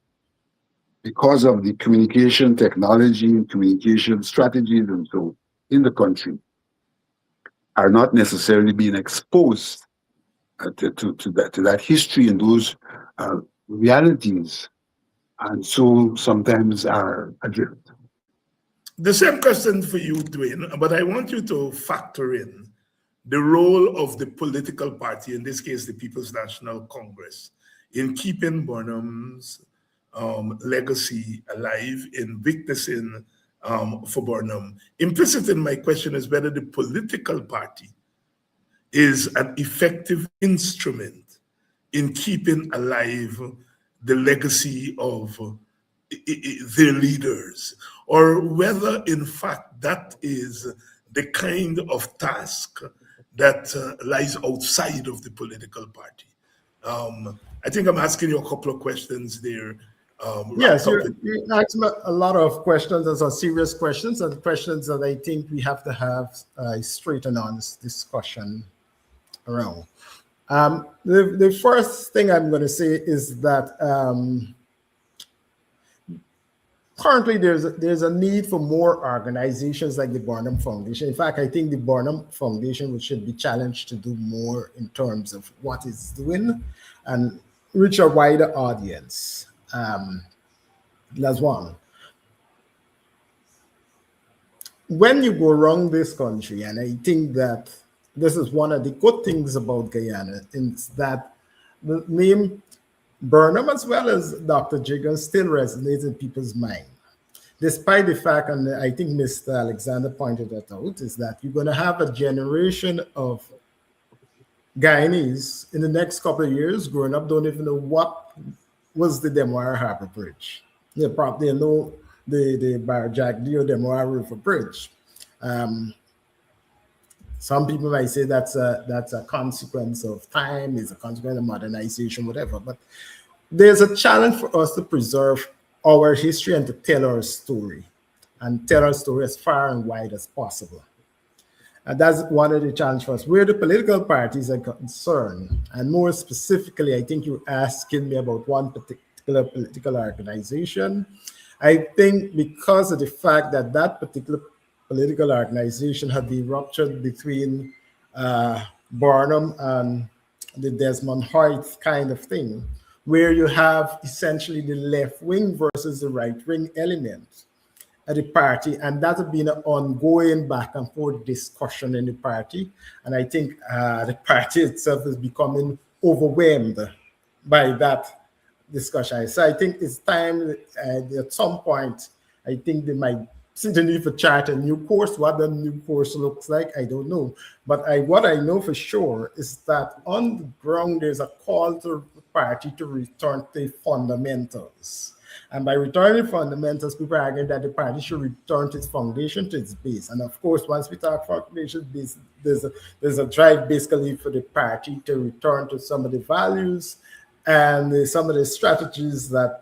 because of the communication technology and communication strategies and so in the country, are not necessarily being exposed to that history and those realities, and so sometimes are adrift. The same question for you, Dwayne, but I want you to factor in the role of the political party, in this case, the People's National Congress, in keeping Burnham's legacy alive, in witnessing for Burnham. Implicit in my question is whether the political party is an effective instrument in keeping alive the legacy of their leaders, or whether in fact that is the kind of task that lies outside of the political party. I think I'm asking you a couple of questions there. Yes, you asked me a lot of questions. Those are serious questions, and questions that I think we have to have a straight and honest discussion around. The first thing I'm going to say is that currently there's a need for more organizations like the Burnham Foundation. In fact, I think the Burnham Foundation should be challenged to do more in terms of what it's doing and reach a wider audience. That's one. When you go around this country, and I think that this is one of the good things about Guyana, is that the name Burnham as well as Dr. Jigan still resonates in people's mind. Despite the fact, and I think Mr. Alexander pointed that out, is that you're going to have a generation of Guyanese in the next couple of years growing up don't even know what was the Demoara Harbor Bridge. They probably know the Barjagdio Demoara River Bridge. Some people might say that's a consequence of time, it's a consequence of modernization, whatever. But there's a challenge for us to preserve our history and to tell our story, and tell our story as far and wide as possible. And that's one of the challenges for us. Where the political parties are concerned, and more specifically, I think you're asking me about one particular political organization. I think because of the fact that that particular political organization had been ruptured between Burnham and the Desmond Hoyt kind of thing, where you have essentially the left wing versus the right wing element at the party, and that has been an ongoing back and forth discussion in the party. And I think the party itself is becoming overwhelmed by that discussion. So I think it's time at some point, I think they might see the need for chart a new course. What the new course looks like, I don't know. But what I know for sure is that on the ground, there's a call to the party to return to fundamentals. And by returning fundamentals, people are arguing that the party should return to its foundation, to its base. And of course, once we talk foundation base, there's a drive basically for the party to return to some of the values and some of the strategies that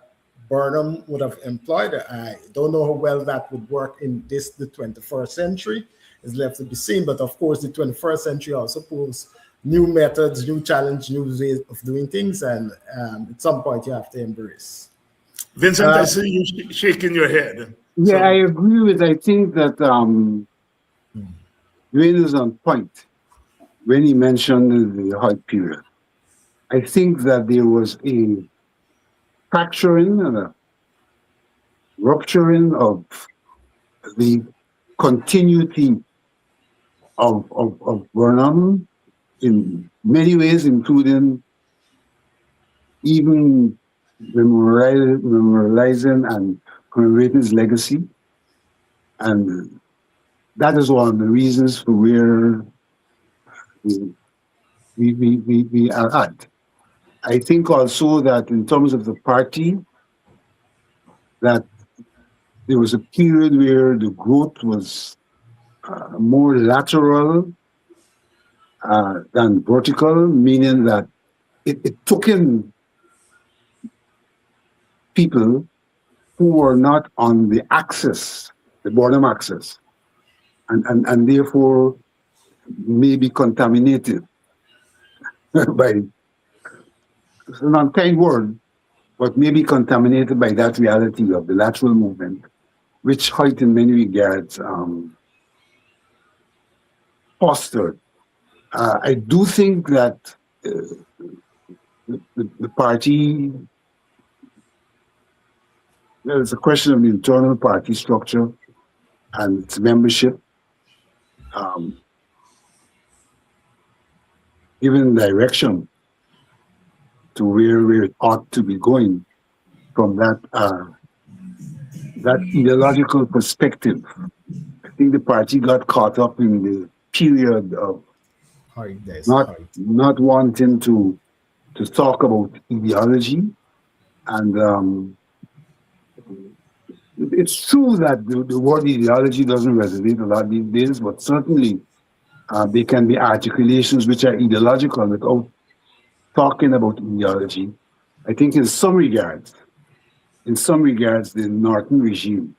Burnham would have employed. I don't know how well that would work in the 21st century. It's left to be seen. But of course, the 21st century also poses new methods, new challenge, new ways of doing things. And at some point, you have to embrace. Vincent, I see you shaking your head. Yeah, I agree with. I think that Dwayne is on point when he mentioned the Hoyt period. I think that there was a fracturing and a rupturing of the continuity of Burnham in many ways, including even memorializing and commemorating his legacy. And that is one of the reasons for where we are at. I think also that in terms of the party, that there was a period where the growth was more lateral than vertical, meaning that it took in people who were not on the axis, the Burnham axis, and therefore may be contaminated by, it's an unkind word, but may be contaminated by that reality of the lateral movement, which Hoyt in many regards fostered. I do think that the party, there's a question of the internal party structure and its membership, given direction to where it ought to be going from that ideological perspective. I think the party got caught up in the period of not wanting to talk about ideology, and it's true that the word ideology doesn't resonate a lot these days, but certainly there can be articulations which are ideological without talking about ideology. I think in some regards, the Norton regime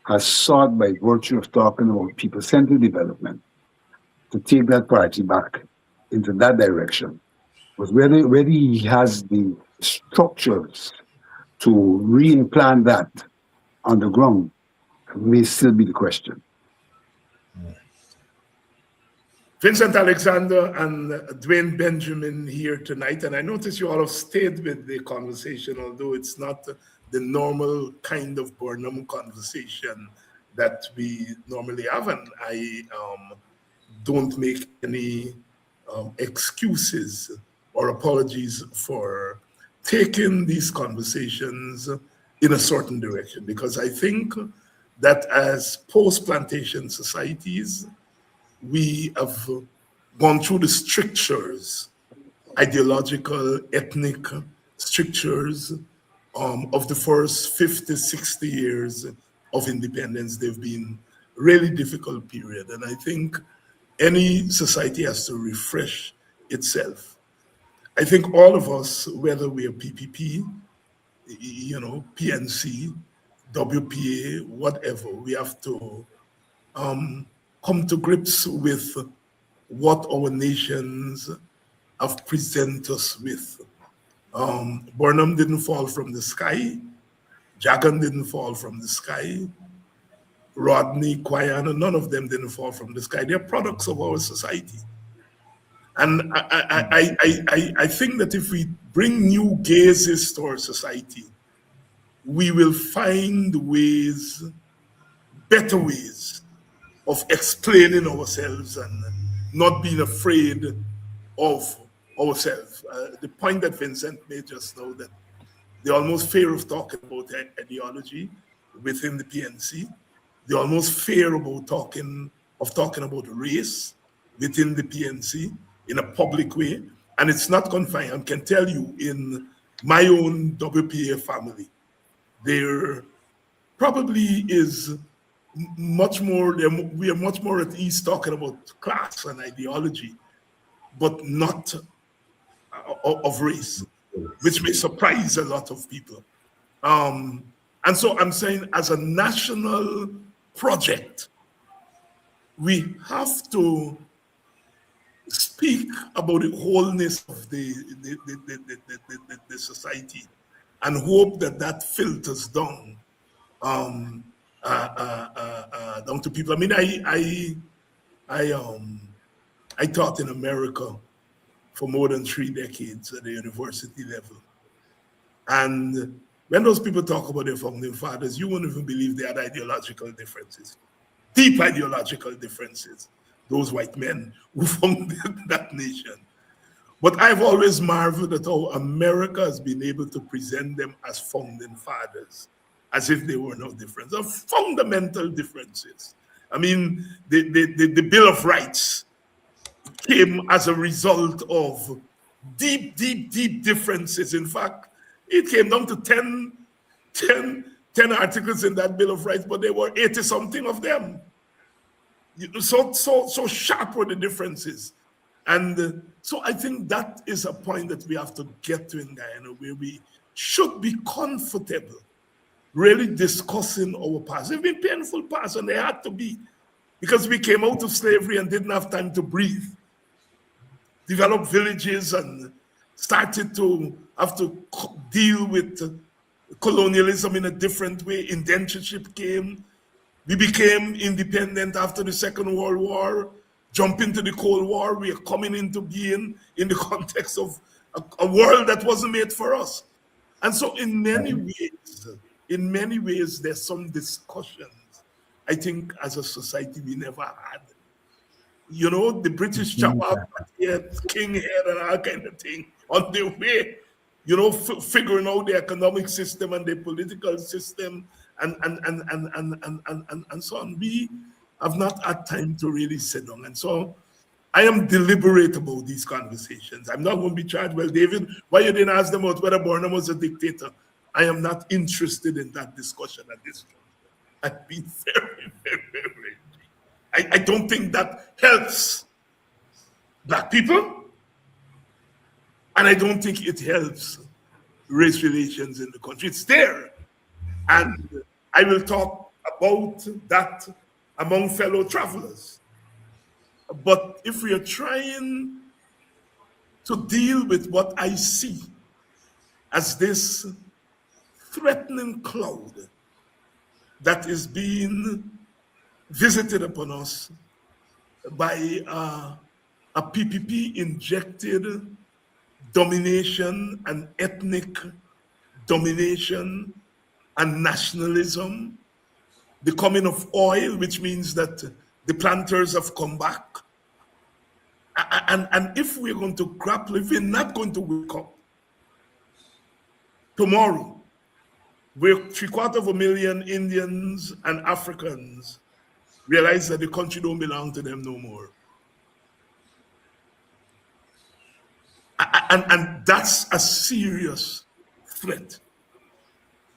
has sought, by virtue of talking about people-centered development, to take that party back into that direction. But whether he has the structures to re-implant that on the ground may still be the question. Vincent Alexander and Dwayne Benjamin here tonight, and I notice you all have stayed with the conversation, although it's not the normal kind of Burnham conversation that we normally have, and I don't make any excuses or apologies for taking these conversations in a certain direction, because I think that as post-plantation societies, we have gone through the strictures, ideological, ethnic strictures of the first 50, 60 years of independence. They've been really difficult period. And I think any society has to refresh itself. I think all of us, whether we are PPP, PNC, WPA, whatever, we have to come to grips with what our nations have presented us with. Burnham didn't fall from the sky. Jagan didn't fall from the sky. Rodney, Guyana, none of them didn't fall from the sky. They're products of our society. And I think that if we bring new gazes to our society, we will find ways, better ways, of explaining ourselves and not being afraid of ourselves. The point that Vincent made just now, that they almost fear of talking about ideology within the PNC. They almost fear about talking about race within the PNC in a public way. And it's not confined. I can tell you, in my own WPA family, there probably is much more, we are much more at ease talking about class and ideology, but not of race, which may surprise a lot of people. And so I'm saying, as a national project, we have to speak about the wholeness of the society. and hope that that filters down down to people. I mean, I taught in America for more than 3 decades at the university level. And when those people talk about their founding fathers, you won't even believe they had ideological differences, deep ideological differences, those white men who founded that nation. But I've always marveled at how America has been able to present them as founding fathers, as if they were no difference, of fundamental differences. I mean, the Bill of Rights came as a result of deep differences. In fact, it came down to 10 articles in that Bill of Rights, but there were 80-something of them. So sharp were the differences. And so I think that is a point that we have to get to in Guyana, where we should be comfortable really discussing our past. They've been painful past, and they had to be, because we came out of slavery and didn't have time to breathe, developed villages, and started to have to deal with colonialism in a different way. Indentureship came. We became independent after the Second World War, jump into the Cold War. We are coming into being in the context of a world that wasn't made for us. And so in many ways, there's some discussions, I think, as a society we never had. You know, the British chap up here, king head and all kind of thing on their way, you know, figuring out the economic system and the political system and so on. We have not had time to really sit down. And so I am deliberate about these conversations. I'm not going to be charged, well, David, why you didn't ask them about whether Burnham was a dictator? I am not interested in that discussion at this point. I've been very I don't think that helps Black people, and I don't think it helps race relations in the country. It's there, and I will talk about that among fellow travelers. But if we are trying to deal with what I see as this threatening cloud that is being visited upon us by a PPP-injected domination and ethnic domination and nationalism, the coming of oil, which means that the planters have come back. And if we're going to grapple, if we're not going to wake up tomorrow, where 750,000 Indians and Africans realize that the country don't belong to them no more. And that's a serious threat.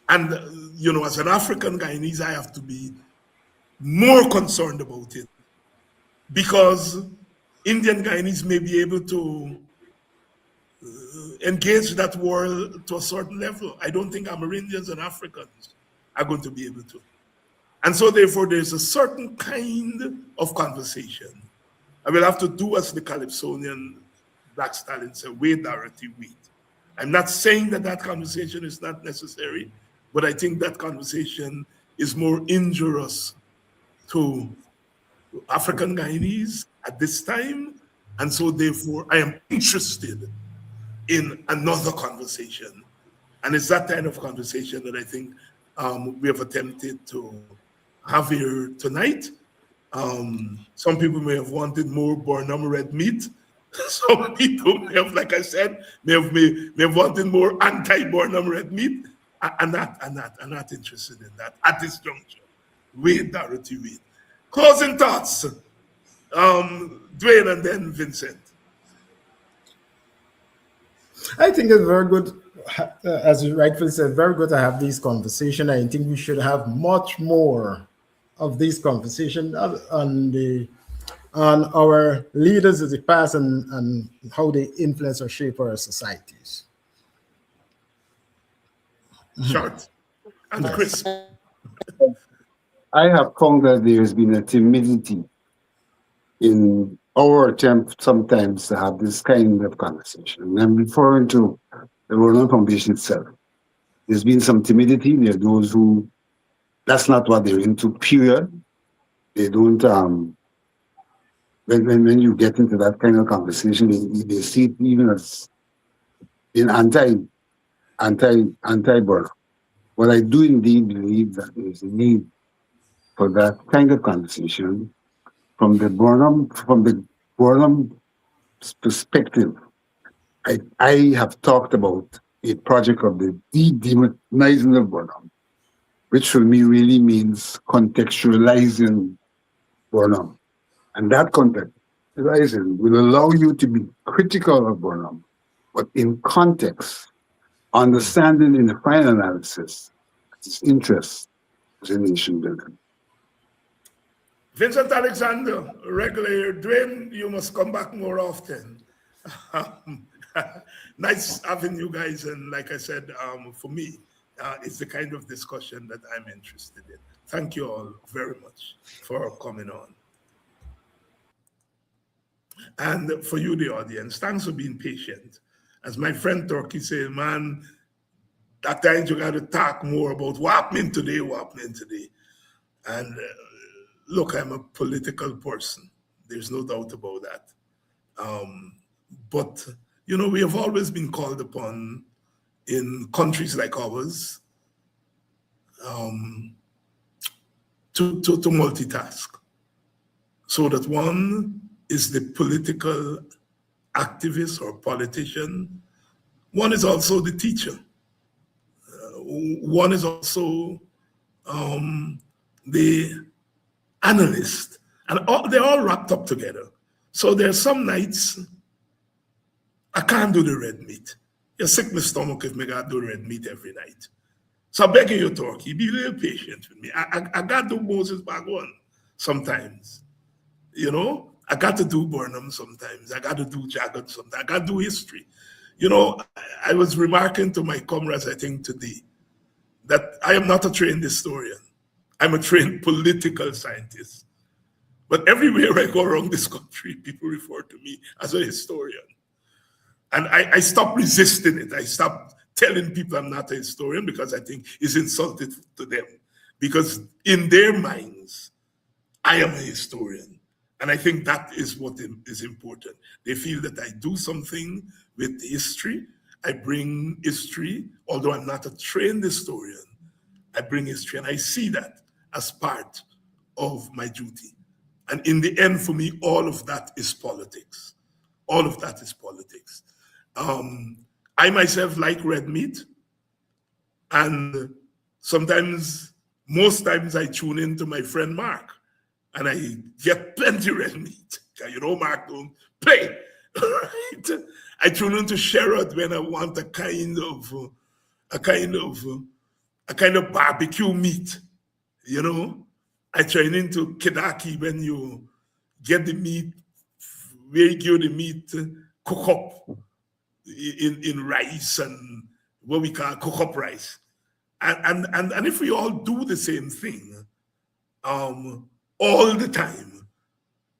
And, you know, as an African Guyanese, I have to be more concerned about it, because Indian Guyanese may be able to engage that world to a certain level. I don't think Amerindians and Africans are going to be able to. And so therefore there's a certain kind of conversation. I will have to do as the Calypsonian Black Stallion said, wait, Dorothy, wait. I'm not saying that that conversation is not necessary, but I think that conversation is more injurious to African Guyanese at this time. And so therefore I am interested in another conversation. And it's that kind of conversation that I think we have attempted to have here tonight. Some people may have wanted more Burnham red meat. Some people may have, like I said, may have wanted more anti-Burnham red meat. I'm not interested in that at this juncture. Wait, Dorothy, wait. Closing thoughts. Dwayne and then Vincent. I think it's very good, as you rightfully said, very good to have these conversations. I think we should have much more of these conversations on our leaders of the past and how they influence or shape our societies. Short and crisp. I have found that there has been a timidity in our attempt sometimes to have this kind of conversation. And I'm referring to the Burnham Foundation itself. There's been some timidity. There are those who, that's not what they're into, period. They don't, when you get into that kind of conversation, they see it even as in anti-Burnham. But I do indeed believe that there's a need for that kind of conversation from the Burnham perspective. I have talked about a project of the de-demonizing of Burnham, which for me really means contextualizing Burnham. And that contextualizing will allow you to be critical of Burnham, but in context, understanding in the final analysis its interest as a nation building. Vincent Alexander, regular Dwayne, you must come back more often. Nice having you guys, and like I said, for me, it's the kind of discussion that I'm interested in. Thank you all very much for coming on. And for you, the audience, thanks for being patient. As my friend Turkey said, man, at times you got to talk more about what happening today. And look, I'm a political person. There's no doubt about that. But, you know, we have always been called upon in countries like ours to multitask. So that one is the political activist or politician. One is also the teacher. One is also the analyst. And they're all wrapped up together. So there's some nights I can't do the red meat. You're sick in the stomach if I gotta do red meat every night. So I'm begging you, Turkey, be a little patient with me. I got to do Moses back one sometimes. You know, I got to do Burnham sometimes. I got to do Jagan sometimes. I got to do history. You know, I was remarking to my comrades, I think today, that I am not a trained historian. I'm a trained political scientist. But everywhere I go around this country, people refer to me as a historian. And I stopped resisting it. I stopped telling people I'm not a historian because I think it's insulting to them. Because in their minds, I am a historian. And I think that is what is important. They feel that I do something with history. I bring history, although I'm not a trained historian, I bring history, and I see that as part of my duty. And in the end, for me, all of that is politics. All of that is politics. I myself like red meat, and sometimes, most times I tune in to my friend Mark, and I get plenty red meat. You know, Mark don't play. Right? I tune into Sherrod when I want a kind of barbecue meat. You know, I tune into Kedaki when you get the meat, very good the meat cook up in rice and what we call cook up rice. And if we all do the same thing all the time,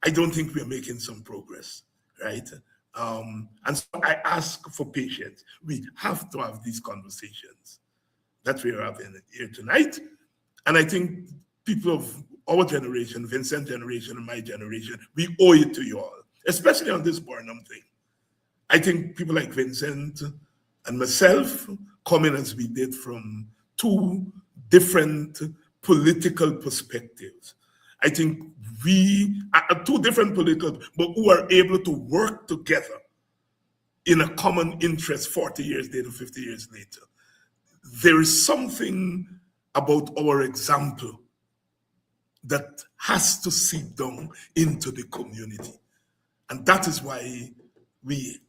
I don't think we're making some progress, right? And so I ask for patience. We have to have these conversations that we're having here tonight. And I think people of our generation, Vincent generation and my generation, we owe it to you all, especially on this Burnham thing. I think people like Vincent and myself, coming as we did from two different political perspectives. I think we are two different political, but who are able to work together in a common interest 40 years later, 50 years later. There is something about our example that has to seep down into the community. And that is why we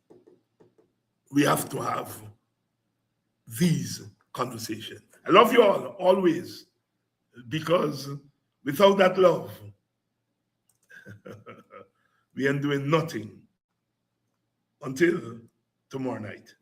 have to have these conversations. I love you all, always, because without that love, we are doing nothing until tomorrow night.